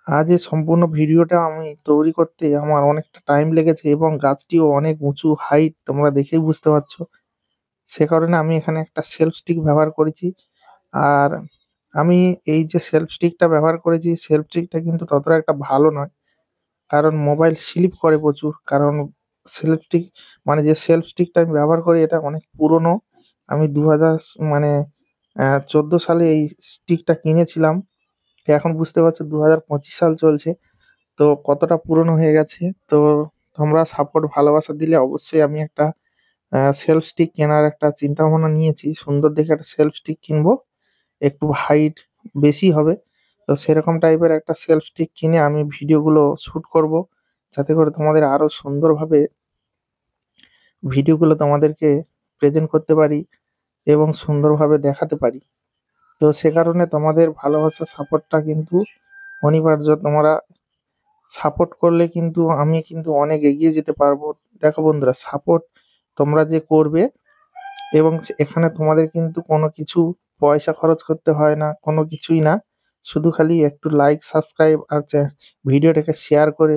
আজ এই সম্পূর্ণ ভিডিওটা আমি তৈরি করতে আমার অনেকটা টাইম লেগেছে এবং গাছটিও অনেক উঁচু হাইট, তোমরা দেখেই বুঝতে পারছো। সে কারণে আমি এখানে একটা সেলফ স্টিক ব্যবহার করেছি। আর আমি এই যে সেলফ স্টিকটা ব্যবহার করেছি, সেলফ স্টিকটা কিন্তু ততটা একটা ভালো নয়, কারণ মোবাইল স্লিপ করে প্রচুর। কারণ সেলফ স্টিক মানে যে সেলফ স্টিকটা আমি ব্যবহার করি এটা অনেক পুরনো। আমি 2000 মানে 14 সালে এই স্টিকটা কিনেছিলাম। তো এখন বুঝতে পারছো 2025 সাল চলছে, তো কতটা পুরনো হয়ে গেছে। তো তোমরা সাপোর্ট ভালোবাসা দিলে অবশ্যই আমি একটা সেলফ স্টিক কেনার একটা চিন্তা ভাবনা নিয়েছি। সুন্দর দেখে একটা সেলফ স্টিক কিনবো, একটু হাইট বেশি হবে। তো সেরকম টাইপের একটা সেলফ স্টিক কিনে আমি ভিডিওগুলো শ্যুট করব, যাতে করে তোমাদের আরো সুন্দরভাবে ভিডিওগুলো তোমাদেরকে প্রেজেন্ট করতে পারি এবং সুন্দরভাবে দেখাতে পারি। তো সে কারণে তোমাদের ভালোবাসা সাপোর্টটা কিন্তু অনিবার্য। তোমরা সাপোর্ট করলে কিন্তু আমি কিন্তু অনেক এগিয়ে যেতে পারবো। দেখো বন্ধুরা, সাপোর্ট তোমরা যে করবে এবং এখানে তোমাদের কিন্তু কোনো কিছু পয়সা খরচ করতে হয় না, কোনো কিছুই না। শুধু খালি একটু লাইক, সাবস্ক্রাইব আর ভিডিওটাকে শেয়ার করে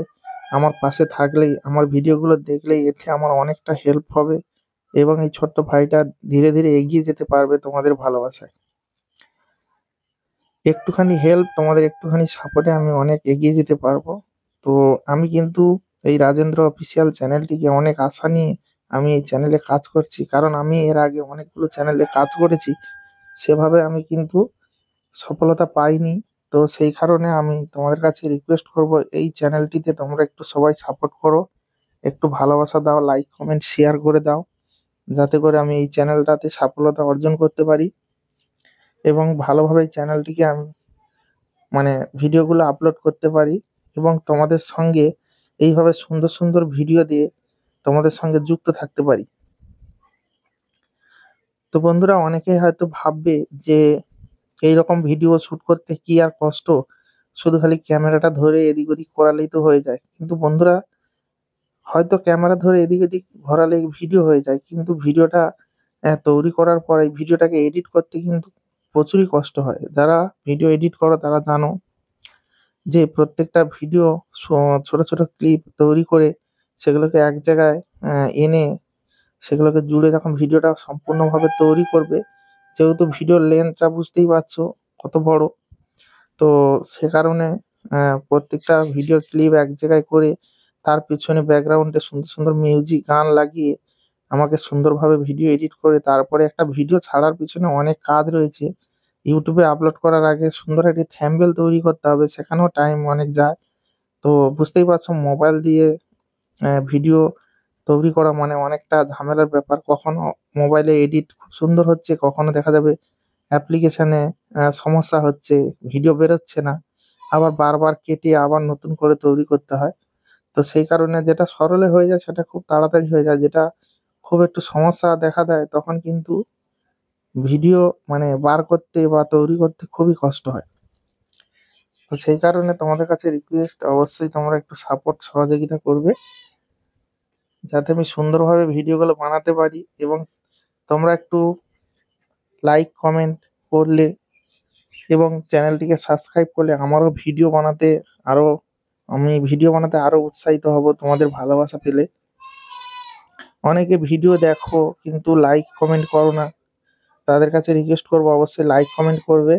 আমার পাশে থাকলেই, আমার ভিডিওগুলো দেখলেই এতে আমার অনেকটা হেল্প হবে এবং এই ছোট্ট ভাইটা ধীরে ধীরে এগিয়ে যেতে পারবে তোমাদের ভালোবাসায়। একটুখানি হেল্প, তোমাদের একটুখানি সাপোর্টে আমি অনেক এগিয়ে যেতে পারবো। তো আমি কিন্তু এই রাজেন্দ্র অফিসিয়াল চ্যানেলটিকে অনেক আশা নিয়ে আমি এই চ্যানেলে কাজ করছি, কারণ আমি এর আগে অনেকগুলো চ্যানেলে কাজ করেছি, সেভাবে আমি কিন্তু সফলতা পাইনি। তো সেই কারণে আমি তোমাদের কাছে রিকোয়েস্ট করব এই চ্যানেলটিতে তোমরা একটু সবাই সাপোর্ট করো, একটু ভালোবাসা দাও, লাইক কমেন্ট শেয়ার করে দাও যাতে করে আমি এই চ্যানেলটাতে সফলতা অর্জন করতে পারি এবং ভালোভাবে চ্যানেলটিকে আমি মানে ভিডিওগুলো আপলোড করতে পারি এবং তোমাদের সঙ্গে এইভাবে সুন্দর সুন্দর ভিডিও দিয়ে তোমাদের সঙ্গে যুক্ত থাকতে পারি। তো বন্ধুরা, অনেকেই হয়তো ভাববে যে এইরকম ভিডিও শুট করতে কি আর কষ্ট, শুধু খালি ক্যামেরাটা ধরে এদিক ওদিক করালেই তো হয়ে যায়। কিন্তু বন্ধুরা, হয়তো ক্যামেরা ধরে এদিক ওদিক ঘোরালেই ভিডিও হয়ে যায়, কিন্তু ভিডিওটা তৈরি করার পরে ভিডিওটাকে এডিট করতে কিন্তু প্রচুরই কষ্ট হয়। যারা ভিডিও এডিট করো তারা জানো যে প্রত্যেকটা ভিডিও ছোট ছোট ক্লিপ তৈরি করে সেগুলোকে এক জায়গায় এনে সেগুলোকে জুড়ে যখন ভিডিওটা সম্পূর্ণভাবে তৈরি করবে, যেহেতু ভিডিওর লেন্থটা বুঝতেই পারছো কত বড়, তো সে কারণে প্রত্যেকটা ভিডিওর ক্লিপ এক জায়গায় করে তার পিছনে ব্যাকগ্রাউন্ডে সুন্দর সুন্দর মিউজিক গান লাগিয়ে আমাকে সুন্দরভাবে ভিডিও এডিট করে তারপরে একটা ভিডিও ছাড়ার পিছনে অনেক কাজ রয়েছে। ইউটিউবে আপলোড করার আগে সুন্দর একটি থাম্বনেল তৈরি করতে হবে, সেখানেও টাইম অনেক যায়। তো বুঝতেই পারছো মোবাইল দিয়ে ভিডিও তৈরি করা মানে অনেকটা ঝামেলার ব্যাপার। কখনো মোবাইলে এডিট খুব সুন্দর হচ্ছে, কখনো দেখা যাবে অ্যাপ্লিকেশনে সমস্যা হচ্ছে, ভিডিও বেরোচ্ছে না। আবার বারবার কেটে আবার নতুন করে তৈরি করতে হয়। তো সেই কারণে যেটা সরলে হয়ে যায় সেটা খুব তাড়াতাড়ি হয়ে যায়। যেটা খুব একটু সমস্যা দেখা দেয় তখন কিন্তু ভিডিও মানে বার করতে বা তৈরি করতে খুবই কষ্ট হয়। তো সেই কারণে তোমাদের কাছে রিকোয়েস্ট, অবশ্যই তোমরা একটু সাপোর্ট সহযোগিতা করবে যাতে আমি সুন্দরভাবে ভিডিওগুলো বানাতে পারি এবং তোমরা একটু লাইক কমেন্ট করলে এবং চ্যানেলটিকে সাবস্ক্রাইব করলে আমি ভিডিও বানাতে আরো উৎসাহিত হব তোমাদের ভালোবাসা পেলে। অনেকে ভিডিও দেখো কিন্তু লাইক কমেন্ট করো না, তাদের কাছে রিকোয়েস্ট করবো অবশ্যই লাইক কমেন্ট করবে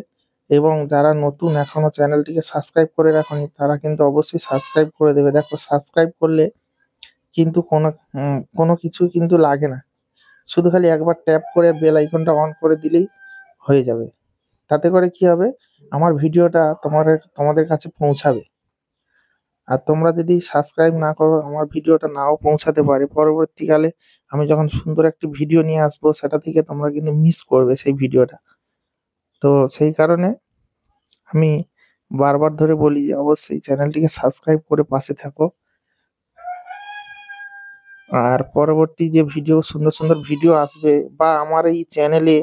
এবং যারা নতুন এখনো চ্যানেলটিকে সাবস্ক্রাইব করে রাখোনি তারা কিন্তু অবশ্যই সাবস্ক্রাইব করে দেবে। দেখো, সাবস্ক্রাইব করলে কিন্তু কোনো কিছুই কিন্তু লাগে না, শুধু খালি একবার ট্যাপ করে বেল আইকনটা অন করে দিলেই হয়ে যাবে। তাতে করে কি হবে, আমার ভিডিওটা তোমাদের কাছে পৌঁছাবে। আর তোমরা যদি সাবস্ক্রাইব না করো আমার ভিডিওটা নাও পৌঁছাতে পারে। পরবর্তীকালে আমি যখন সুন্দর একটি ভিডিও নিয়ে আসবো সেটা থেকে তোমরা কিন্তু মিস করবে সেই ভিডিওটা। তো সেই কারণে আমি বারবার ধরে বলি যে অবশ্যই চ্যানেলটিকে সাবস্ক্রাইব করে পাশে থাকো। আর পরবর্তী যে ভিডিও সুন্দর সুন্দর ভিডিও আসবে বা আমার এই চ্যানেলে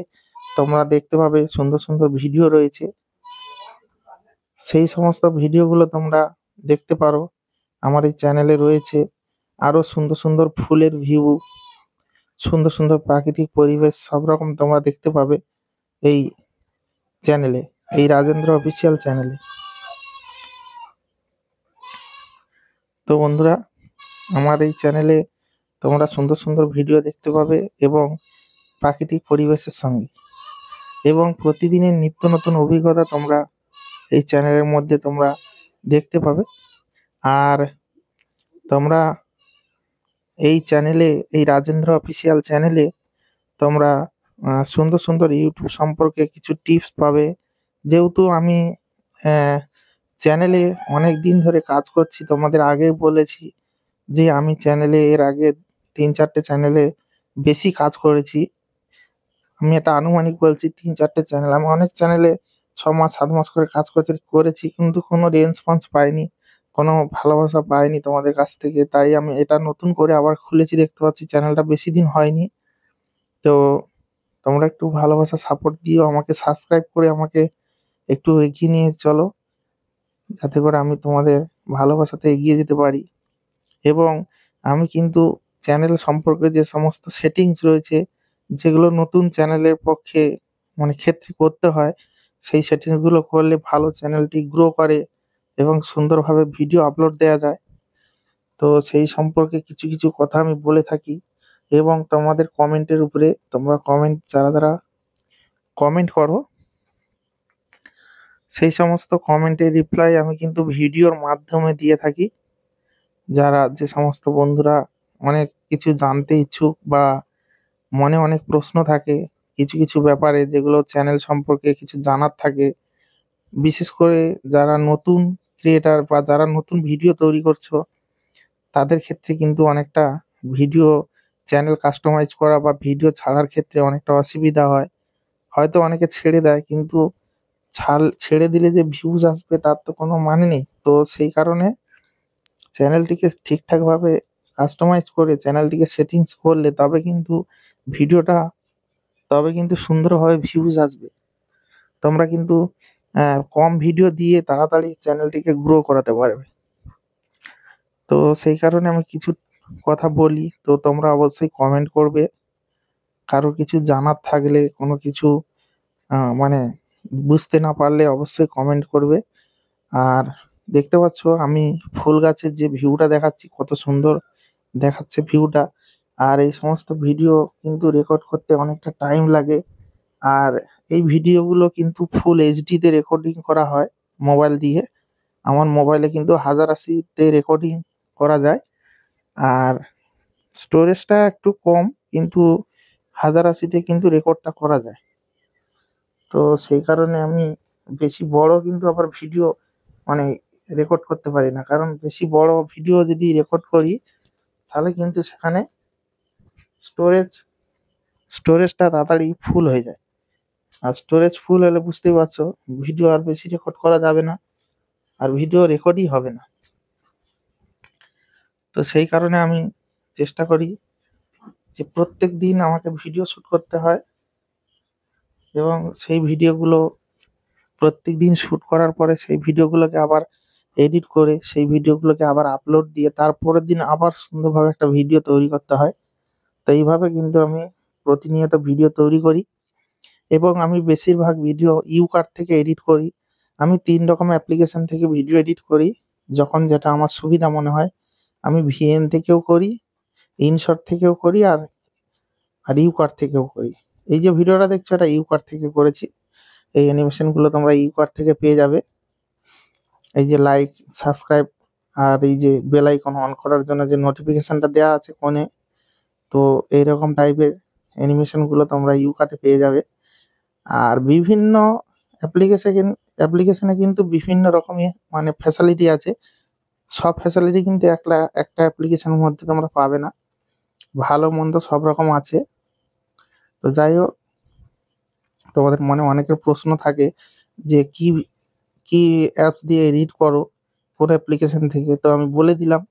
তোমরা দেখতে পাবে সুন্দর সুন্দর ভিডিও রয়েছে, সেই সমস্ত ভিডিওগুলো তোমরা দেখতে পারো। আমার এই চ্যানেলে রয়েছে আরো সুন্দর সুন্দর ফুলের ভিউ, সুন্দর সুন্দর প্রাকৃতিক পরিবেশ, সব রকম তোমরা দেখতে পাবে এই চ্যানেলে, এই রাজেন্দ্র অফিসিয়াল চ্যানেলে। তো বন্ধুরা, আমার এই চ্যানেলে তোমরা সুন্দর সুন্দর ভিডিও দেখতে পাবে এবং প্রাকৃতিক পরিবেশের সঙ্গে এবং প্রতিদিনের নিত্য নতুন অভিজ্ঞতা তোমরা এই চ্যানেলের মধ্যে তোমরা দেখতে পাবে। আর তোমরা এই চ্যানেলে, এই রাজেন্দ্র অফিসিয়াল চ্যানেলে তোমরা সুন্দর সুন্দর ইউটিউব সম্পর্কে কিছু টিপস পাবে। যেহেতু আমি চ্যানেলে অনেক দিন ধরে কাজ করছি, তোমাদের আগেই বলেছি যে আমি চ্যানেলে এর আগে ৩-৪টে চ্যানেলে বেশি কাজ করেছি। আমি এটা আনুমানিক বলছি, ৩-৪টে চ্যানেল। আমি অনেক চ্যানেলে ৬ মাস ৭ মাস করে কাজ করেছি কিন্তু কোনো রেসপন্স পাইনি, কোনো ভালোবাসা পাইনি তোমাদের কাছ থেকে। তাই আমি এটা নতুন করে আবার খুলেছি, দেখতে পাচ্ছি চ্যানেলটা বেশি দিন হয়নি। তো তোমরা একটু ভালোবাসা সাপোর্ট দিও, আমাকে সাবস্ক্রাইব করে আমাকে একটু এগিয়ে নিয়ে চলো, যাতে করে আমি তোমাদের ভালোবাসাতে এগিয়ে যেতে পারি। এবং আমি কিন্তু চ্যানেল সম্পর্কে যে সমস্ত সেটিংস রয়েছে, যেগুলো নতুন চ্যানেলের পক্ষে মানে ক্ষেত্রে করতে হয়, সেই সেটিংসগুলো করলে ভালো চ্যানেলটি গ্রো করে এবং সুন্দরভাবে ভিডিও আপলোড দেওয়া যায়। তো সেই সম্পর্কে কিছু কিছু কথা আমি বলে থাকি এবং তোমাদের কমেন্টের উপরে তোমরা যারা কমেন্ট করো, সেই সমস্ত কমেন্টের রিপ্লাই আমি কিন্তু ভিডিওর মাধ্যমে দিয়ে থাকি। যে সমস্ত বন্ধুরা অনেক কিছু জানতে ইচ্ছুক বা মনে অনেক প্রশ্ন থাকে কিছু কিছু ব্যাপারে, যেগুলো চ্যানেল সম্পর্কে কিছু জানার থাকে, বিশেষ করে যারা নতুন ক্রিয়েটার বা যারা নতুন ভিডিও তৈরি করছো, তাদের ক্ষেত্রে কিন্তু অনেকটা ভিডিও চ্যানেল কাস্টমাইজ করা বা ভিডিও ছাড়ার ক্ষেত্রে অনেকটা অসুবিধা হয়। হয়তো অনেকে ছেড়ে দেয়, কিন্তু ছেড়ে দিলে যে ভিউজ আসবে তার তো কোনো মানে নেই। তো সেই কারণে চ্যানেলটিকে ঠিকঠাকভাবে কাস্টমাইজ করে চ্যানেলটিকে সেটিংস করলে ভিডিওটা তবে কিন্তু সুন্দরভাবে ভিউজ আসবে। তোমরা কিন্তু কম ভিডিও দিয়ে তাড়াতাড়ি চ্যানেলটিকে গ্রো করাতে পারবে। তো সেই কারণে আমি কিছু কথা বলি, তো তোমরা অবশ্যই কমেন্ট করবে। কারো কিছু জানার থাকলে, কোনো কিছু মানে বুঝতে না পারলে অবশ্যই কমেন্ট করবে। আর দেখতে পাচ্ছ আমি ফুল গাছের যে ভিউটা দেখাচ্ছি, কত সুন্দর দেখাচ্ছে ভিউটা। আর এই সমস্ত ভিডিও কিন্তু রেকর্ড করতে অনেকটা টাইম লাগে। আর এই ভিডিওগুলো কিন্তু ফুল এইচডিতে রেকর্ডিং করা হয় মোবাইল দিয়ে। আমার মোবাইলে কিন্তু 1080তে রেকর্ডিং করা যায়। আর স্টোরেজটা একটু কম, কিন্তু 1080তে কিন্তু রেকর্ডটা করা যায়। তো সেই কারণে আমি বেশি বড় কিন্তু আবার ভিডিও মানে রেকর্ড করতে পারি না, কারণ বেশি বড় ভিডিও যদি রেকর্ড করি তাহলে কিন্তু সেখানে স্টোরেজ স্টোরেজটা তাড়াতাড়ি ফুল হয়ে যায়। আর স্টোরেজ ফুল হলে বুঝতেই পারছো ভিডিও আর বেশি রেকর্ড করা যাবে না, আর ভিডিও রেকর্ডই হবে না। তো সেই কারণে আমি চেষ্টা করি যে প্রত্যেক দিন আমাকে ভিডিও শ্যুট করতে হয়, এবং সেই ভিডিওগুলো প্রত্যেক দিন শ্যুট করার পরে সেই ভিডিওগুলোকে আবার এডিট করে সেই ভিডিওগুলোকে আবার আপলোড দিয়ে তারপরের দিন আবার সুন্দরভাবে একটা ভিডিও তৈরি করতে হয়। তো এইভাবে কিন্তু আমি প্রতিনিয়ত ভিডিও তৈরি করি, এবং আমি বেশিরভাগ ভিডিও ইউকাট থেকে এডিট করি। আমি 3 রকম অ্যাপ্লিকেশন থেকে ভিডিও এডিট করি, যখন যেটা আমার সুবিধা মনে হয়। আমি ভিএন থেকেও করি, ইনশট থেকেও করি, আর ইউকাট থেকেও করি। এই যে ভিডিওটা দেখছো এটা ইউকাট থেকে করেছি। এই অ্যানিমেশনগুলো তোমরা ইউকাট থেকে পেয়ে যাবে। এই যে লাইক, সাবস্ক্রাইব আর এই যে বেল আইকন অন করার জন্য যে নোটিফিকেশনটা দেওয়া আছে কোণে, তো এইরকম টাইপের অ্যানিমেশনগুলো তোমরা ইউকাটে পেয়ে যাবে। আর বিভিন্ন অ্যাপ্লিকেশনে কিন্তু বিভিন্ন রকমের মানে ফ্যাসিলিটি আছে। সব ফ্যাসিলিটি কিন্তু একটা অ্যাপ্লিকেশনের মধ্যে তোমরা পাবে না, ভালো মন্দ সব রকম আছে। তো যাই হোক, তোমাদের মনে অনেকের প্রশ্ন থাকে যে কি কি অ্যাপস দিয়ে এডিট করো, কোন অ্যাপ্লিকেশন থেকে। তো আমি বলে দিলাম,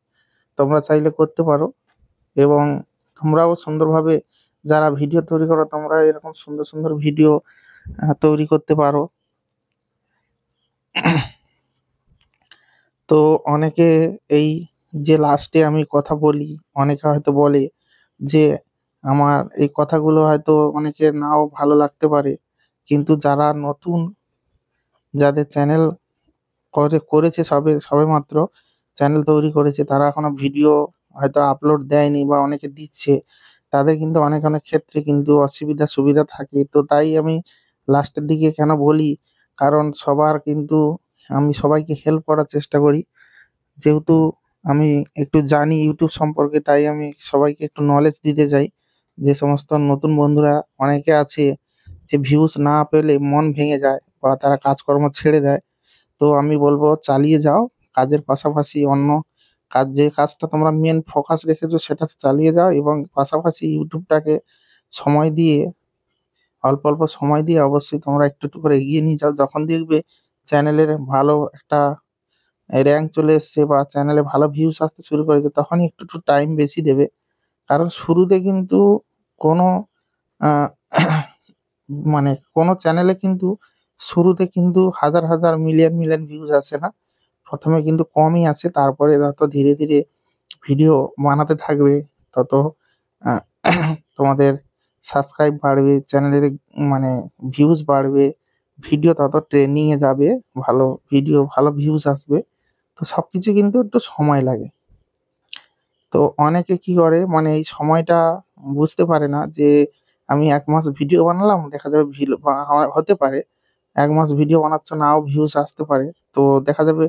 তোমরা চাইলে করতে পারো, এবং তোমরাও সুন্দরভাবে যারা ভিডিও তৈরি করো তোমরা এরকম সুন্দর সুন্দর ভিডিও তৈরি করতে পারো। তো অনেকে এই যে লাস্টে আমি কথা বলি, অনেকে হয়তো বলে যে আমার এই কথাগুলো হয়তো অনেকের নাও ভালো লাগতে পারে, কিন্তু যারা নতুন, যাদের চ্যানেল করেছে সবেমাত্র চ্যানেল তৈরি করেছে, তারা এখনো ভিডিও হয়তো আপলোড দেয়নি বা অনেকে দিচ্ছে, তাদের কিন্তু অনেক অনেক ক্ষেত্রে কিন্তু অসুবিধা সুবিধা থাকে। তো তাই আমি লাস্টের দিকে কেন বলি, কারণ আমি সবাইকে হেল্প করার চেষ্টা করি। যেহেতু আমি একটু জানি ইউটিউব সম্পর্কে, তাই আমি সবাইকে একটু নলেজ দিতে চাই। যে সমস্ত নতুন বন্ধুরা অনেকে আছে যে ভিউজ না পেলে মন ভেঙে যায় বা তারা কাজকর্ম ছেড়ে দেয়, তো আমি বলবো চালিয়ে যাও। কাজের পাশাপাশি অন্য কাজ, যে কাজটা তোমরা মেন ফোকাস রেখেছো সেটা চালিয়ে যাও, এবং পাশাপাশি ইউটিউবটাকে সময় দিয়ে, অল্প অল্প সময় দিয়ে অবশ্যই তোমরা একটু একটু করে এগিয়ে নিয়ে যাও। যখন দেখবে চ্যানেলের ভালো একটা র্যাঙ্ক চলে এসছে বা চ্যানেলে ভালো ভিউজ আসতে শুরু করেছে, তখনই একটু একটু টাইম বেশি দেবে। কারণ শুরুতে কিন্তু কোনো আহ, মানে কোনো চ্যানেলে কিন্তু শুরুতে কিন্তু হাজার হাজার মিলিয়ন মিলিয়ন ভিউজ আসে না। প্রথমে কিন্তু কমই আসে, তারপরে যত ধীরে ধীরে ভিডিও বানাতে থাকবে তত আহ, তোমাদের সাবস্ক্রাইব বাড়বে, চ্যানেলের মানে ভিউজ বাড়বে, ভিডিও তত ট্রেন্ডিংয়ে যাবে, ভালো ভিডিও ভালো ভিউজ আসবে। তো সব কিছু কিন্তু একটু সময় লাগে। তো অনেকে কি করে মানে এই সময়টা বুঝতে পারে না যে আমি 1 মাস ভিডিও বানালাম, দেখা যাবে হতে পারে 1 মাস ভিডিও বানাচ্ছ, নাও ভিউজ আসতে পারে। তো দেখা যাবে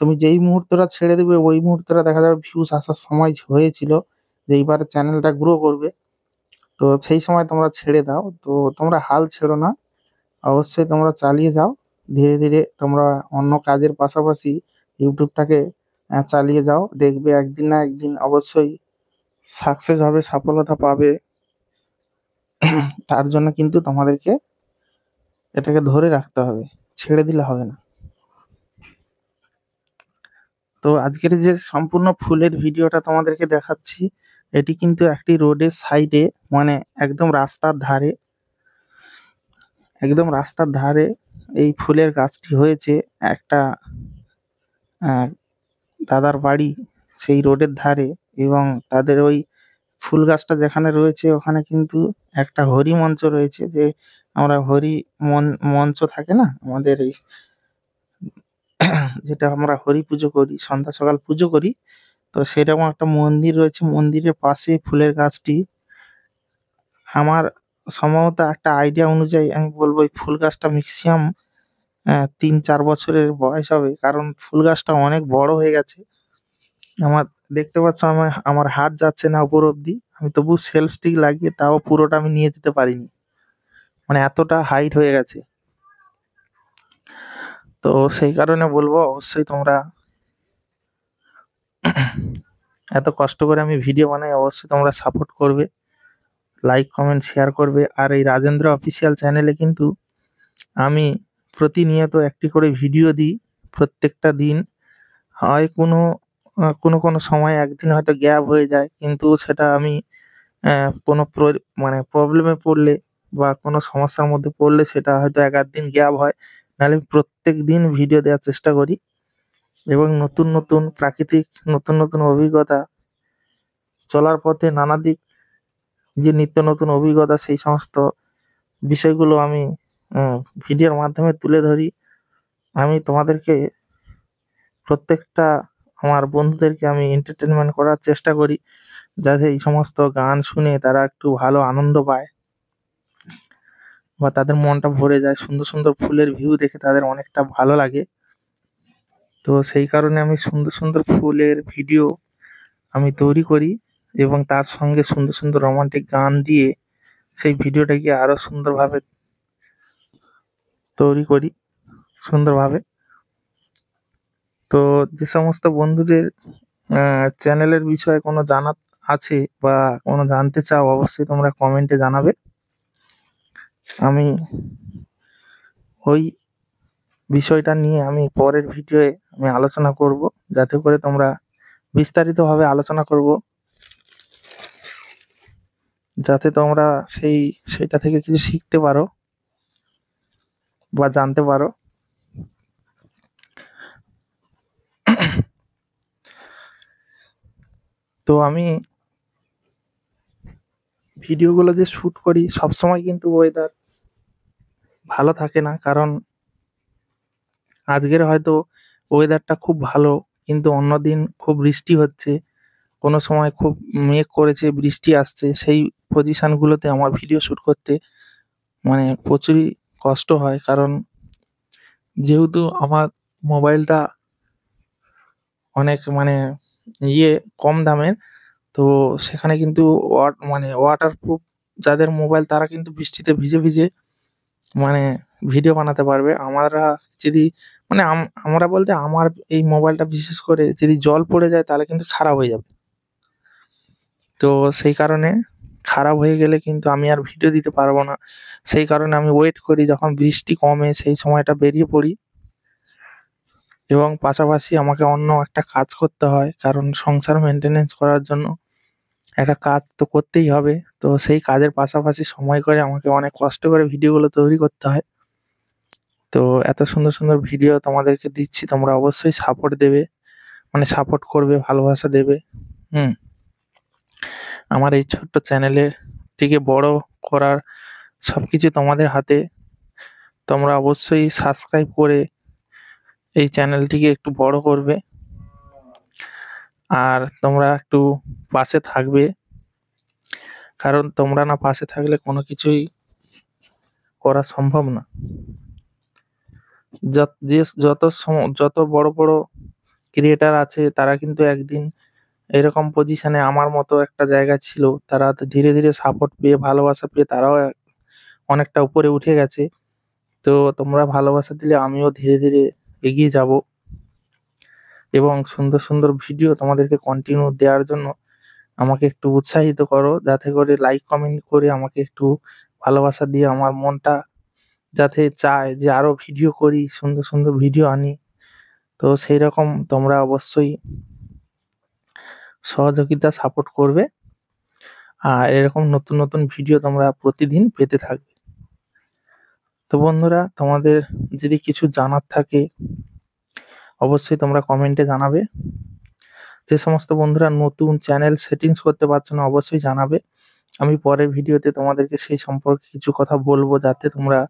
তুমি যেই মুহূর্তটা ছেড়ে দেবে ওই মুহূর্তটা দেখা যাবে ভিউজ আসার সময় হয়েছিল, যে এইবারে চ্যানেলটা গ্রো করবে। তো সেই সময় তোমরা ছেড়ে দাও। তো তোমরা হাল ছেড়ো না, অবশ্যই তোমরা চালিয়ে যাও। ধীরে ধীরে তোমরা অন্য কাজের পাশাপাশি ইউটিউবটাকে চালিয়ে যাও। দেখবে একদিন না একদিন অবশ্যই সাকসেস হবে, সফলতা পাবে, তার জন্য কিন্তু তোমাদেরকে এটাকে ধরে রাখতে হবে, ছেড়ে দিলে হবে না। তো আজকের যে সম্পূর্ণ ফুলের ভিডিওটা তোমাদেরকে দেখাচ্ছি, এটি কিন্তু একটি রোডের সাইডে, মানে একদম রাস্তার ধারে এই ফুলের গাছটি হয়েছে। একটা আহ, দাদার বাড়ি সেই রোডের ধারে, এবং তাদের ওই ফুল গাছটা যেখানে রয়েছে ওখানে কিন্তু একটা হরি মঞ্চ রয়েছে, যে আমরা মঞ্চ থাকে না আমাদের এই যেটা আমরা হরি পুজো করি, সন্ধ্যা সকাল পুজো করি, তো সেরকম একটা মন্দির রয়েছে, মন্দিরের পাশে ফুলের গাছটি। আমার সম্ভবত একটা আইডিয়া অনুযায়ী আমি বলবো এই ফুল গাছটা ম্যাক্সিমাম ৩-৪ বছরের বয়স হবে, কারণ ফুল গাছটা অনেক বড় হয়ে গেছে। আমার দেখতে পাচ্ছ আমার হাত যাচ্ছে না উপর অব্দি, আমি তবু সেল স্টিক লাগিয়ে তাও পুরোটা আমি নিয়ে যেতে পারিনি, মানে এতটা হাইট হয়ে গেছে। তো সেই কারণে বলবো অবশ্যই তোমরা এত কষ্ট করে আমি ভিডিও বানাই, অবশ্যই তোমরা সাপোর্ট করবে, লাইক কমেন্ট শেয়ার করবে। আর এই রাজেন্দ্র অফিসিয়াল চ্যানেলে কিন্তু আমি প্রতিনিয়ত একটি করে ভিডিও দিই, প্রত্যেকটা দিন। হয় কোনো সময় একদিন হয়তো গ্যাপ হয়ে যায়, কিন্তু সেটা আমি কোনো মানে প্রবলেমে পড়লে বা কোনো সমস্যার মধ্যে পড়লে সেটা হয়তো ১-৮ দিন গ্যাপ হয়, নাহলে আমি প্রত্যেক দিন ভিডিও দেওয়ার চেষ্টা করি। এবং নতুন নতুন প্রাকৃতিক নতুন নতুন অভিজ্ঞতা, চলার পথে নানা দিক যে নিত্য নতুন অভিজ্ঞতা, সেই সমস্ত বিষয়গুলো আমি ভিডিওর মাধ্যমে তুলে ধরি। আমি তোমাদেরকে প্রত্যেকটা আমার বন্ধুদেরকে আমি এন্টারটেনমেন্ট করার চেষ্টা করি, যাতে এই সমস্ত গান শুনে তারা একটু ভালো আনন্দ পায় বা তাদের মনটা ভরে যায়, সুন্দর সুন্দর ফুলের ভিউ দেখে তাদের অনেকটা ভালো লাগে। তো সেই কারণে আমি সুন্দর সুন্দর ফুলের ভিডিও আমি তৈরি করি, এবং তার সঙ্গে সুন্দর সুন্দর রোমান্টিক গান দিয়ে সেই ভিডিওটাকে আরো সুন্দরভাবে তৈরি করি সুন্দরভাবে। তো যে সমস্ত বন্ধুদের চ্যানেলের বিষয়ে কোনো জানার আছে বা কোনো জানতে চাও, অবশ্যই তোমরা কমেন্টে জানাবে। আমি ওই বিষয়টা নিয়ে আমি পরের ভিডিওয়ে আমি আলোচনা করব, যাতে করে তোমরা বিস্তারিতভাবে আলোচনা করব, যাতে তোমরা সেইটা থেকে কিছু শিখতে পারো বা জানতে পারো। তো আমি ভিডিওগুলো যে শ্যুট করি সবসময় কিন্তু ওয়েদার ভালো থাকে না, কারণ আজকের হয়তো ওয়েদারটা খুব ভালো, কিন্তু অন্যদিন খুব বৃষ্টি হচ্ছে, কোনো সময় খুব মেঘ করেছে বৃষ্টি আসছে। সেই পজিশনগুলোতে আমার ভিডিও শ্যুট করতে মানে প্রচুরই কষ্ট হয়, কারণ যেহেতু আমার মোবাইলটা অনেক মানে কম দামের, তো সেখানে কিন্তু মানে ওয়াটারপ্রুফ যাদের মোবাইল তারা কিন্তু বৃষ্টিতে ভিজে ভিজে মানে ভিডিও বানাতে পারবে। যদি মানে আমরা বলতে আমার এই মোবাইলটা বিশেষ করে যদি জল পড়ে যায় তাহলে কিন্তু খারাপ হয়ে যাবে। তো সেই কারণে খারাপ হয়ে গেলে কিন্তু আমি আর ভিডিও দিতে পারবো না। সেই কারণে আমি ওয়েট করি যখন বৃষ্টি কমে, সেই সময়টা বেরিয়ে পড়ি। এবং পাশাপাশি আমাকে অন্য একটা কাজ করতে হয়, কারণ সংসার মেনটেনেন্স করার জন্য একটা কাজ তো করতেই হবে। তো সেই কাজের পাশাপাশি সময় করে আমাকে অনেক কষ্ট করে ভিডিওগুলো তৈরি করতে হয়। তো এত সুন্দর সুন্দর ভিডিও তোমাদেরকে দিচ্ছি, তোমরা অবশ্যই সাপোর্ট দেবে, মানে সাপোর্ট করবে, ভালোবাসা দেবে। হুম আমার এই ছোট্ট চ্যানেলেরটিকে বড় করার সবকিছু তোমাদের হাতে। তোমরা অবশ্যই সাবস্ক্রাইব করে এই চ্যানেলটিকে একটু বড় করবে, আর তোমরা একটু পাশে থাকবে, কারণ তোমরা না পাশে থাকলে কোনো কিছুই করা সম্ভব না। যত বড় বড় ক্রিয়েটার আছে তারা কিন্তু একদিন এরকম পজিশনে আমার মতো একটা জায়গা ছিল, তারা তো ধীরে ধীরে সাপোর্ট পেয়ে ভালোবাসা পেয়ে তারাও অনেকটা উপরে উঠে গেছে। তো তোমরা ভালোবাসা দিলে আমিও ধীরে ধীরে এগিয়ে যাব, এবং সুন্দর সুন্দর ভিডিও তোমাদেরকে কন্টিনিউ দেওয়ার জন্য আমাকে একটু উৎসাহিত করো, যাতে করে লাইক কমেন্ট করে আমাকে একটু ভালোবাসা দিয়ে আমার মনটা যাতে চায় যে আরো ভিডিও করি, সুন্দর সুন্দর ভিডিও আনি। তো সেই রকম তোমরা অবশ্যই সহযোগিতা সাপোর্ট করবে, আর এরকম নতুন নতুন ভিডিও তোমরা প্রতিদিন পেতে থাকবে। তো বন্ধুরা, তোমাদের যদি কিছু জানার থাকে অবশ্যই তোমরা কমেন্টে জানাবে। যে সমস্ত বন্ধুরা নতুন চ্যানেল সেটিংস করতে পারছো না অবশ্যই জানাবে, আমি পরের ভিডিওতে তোমাদেরকে সেই সম্পর্কে কিছু কথা বলবো, যাতে তোমরা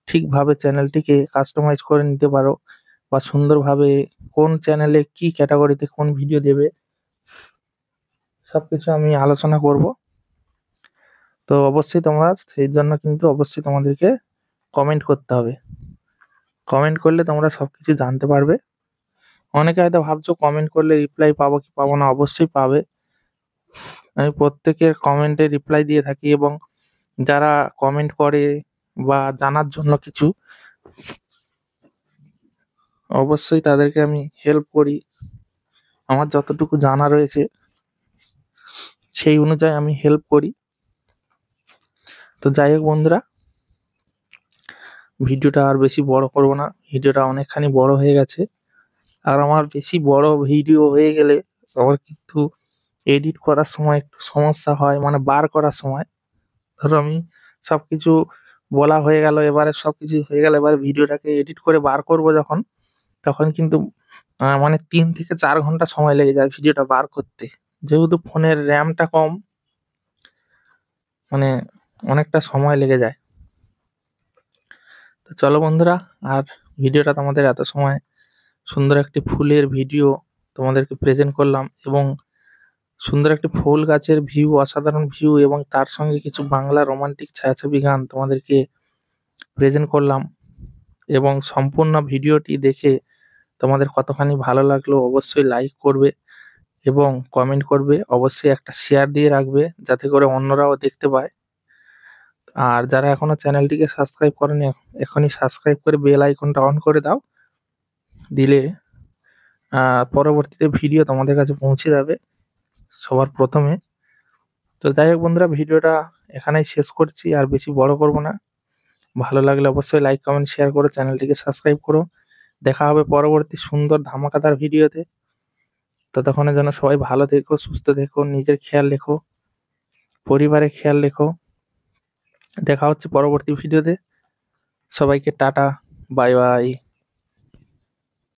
ঠিকভাবে চ্যানেলটিকে কাস্টমাইজ করে নিতে পারো, বা সুন্দরভাবে কোন চ্যানেলে কি ক্যাটাগরিতে কোন ভিডিও দেবে সবকিছু আমি আলোচনা করব। তো অবশ্যই তোমরা সেই জন্য কিন্তু অবশ্যই তোমাদেরকে কমেন্ট করতে হবে। কমেন্ট করলে তোমরা সবকিছু জানতে পারবে। অনেকে হয়তো ভাবছো কমেন্ট করলে রিপ্লাই পাবো কি পাবো না, অবশ্যই পাবে। আমি প্রত্যেকের কমেন্টে রিপ্লাই দিয়ে থাকি, এবং যারা কমেন্ট করে বা জানার জন্য কিছু, অবশ্যই তাদেরকে আমি হেল্প করি। আমার যতটুকু জানা রয়েছে সেই অনুযায়ী আমি হেল্প করি। তো যাই হোক বন্ধুরা, ভিডিওটা আর বেশি বড় করব না, ভিডিওটা অনেকখানি বড় হয়ে গেছে। আর আমার বেশি বড় ভিডিও হয়ে গেলে আমার কিন্তু এডিট করার সময় একটু সমস্যা হয়, মানে বার করার সময়। ধরো আমি সবকিছু বলা হয়ে গেল, এবারে সবকিছু হয়ে গেল, এবারে ভিডিওটাকে এডিট করে বার করব যখন, তখন কিন্তু মানে 3 থেকে 4 ঘন্টা সময় লেগে যায় ভিডিওটা বার করতে। যেহেতু ফোনের র্যামটা কম, মানে অনেকটা সময় লেগে যায়। তো চলো বন্ধুরা, আর ভিডিওটা তোমাদের এত সময় সুন্দর একটি ফুলের ভিডিও তোমাদেরকে প্রেজেন্ট করলাম, এবং সুন্দর একটি ফুল গাছের ভিউ, অসাধারণ ভিউ, এবং তার সঙ্গে কিছু বাংলা রোমান্টিক ছায়াছবি গান তোমাদেরকে প্রেজেন্ট করলাম। এবং সম্পূর্ণ ভিডিওটি দেখে তোমাদের কতখানি ভালো লাগলো অবশ্যই লাইক করবে এবং কমেন্ট করবে। অবশ্যই একটা শেয়ার দিয়ে রাখবে, যাতে করে অন্যরাও দেখতে পায়। আর যারা এখনো চ্যানেলটিকে সাবস্ক্রাইব করেনি, এখনই সাবস্ক্রাইব করে বেল আইকনটা অন করে দাও, দিলে পরবর্তীতে ভিডিও তোমাদের কাছে পৌঁছে যাবে সবার প্রথমে। তো যাই হোক বন্ধুরা, ভিডিওটা এখানেই শেষ করছি, আর বেশি বড় করব না। ভালো লাগলে অবশ্যই লাইক কমেন্ট শেয়ার করো, চ্যানেলটিকে সাবস্ক্রাইব করো। দেখা হবে পরবর্তী সুন্দর ধামাকাদার ভিডিওতে। ততক্ষণের জন্য সবাই ভালো থেকো, সুস্থ থেকো, নিজের খেয়াল রেখো, পরিবারের খেয়াল রেখো। দেখা হচ্ছে পরবর্তী ভিডিওতে। সবাইকে টাটা, বাই বাই।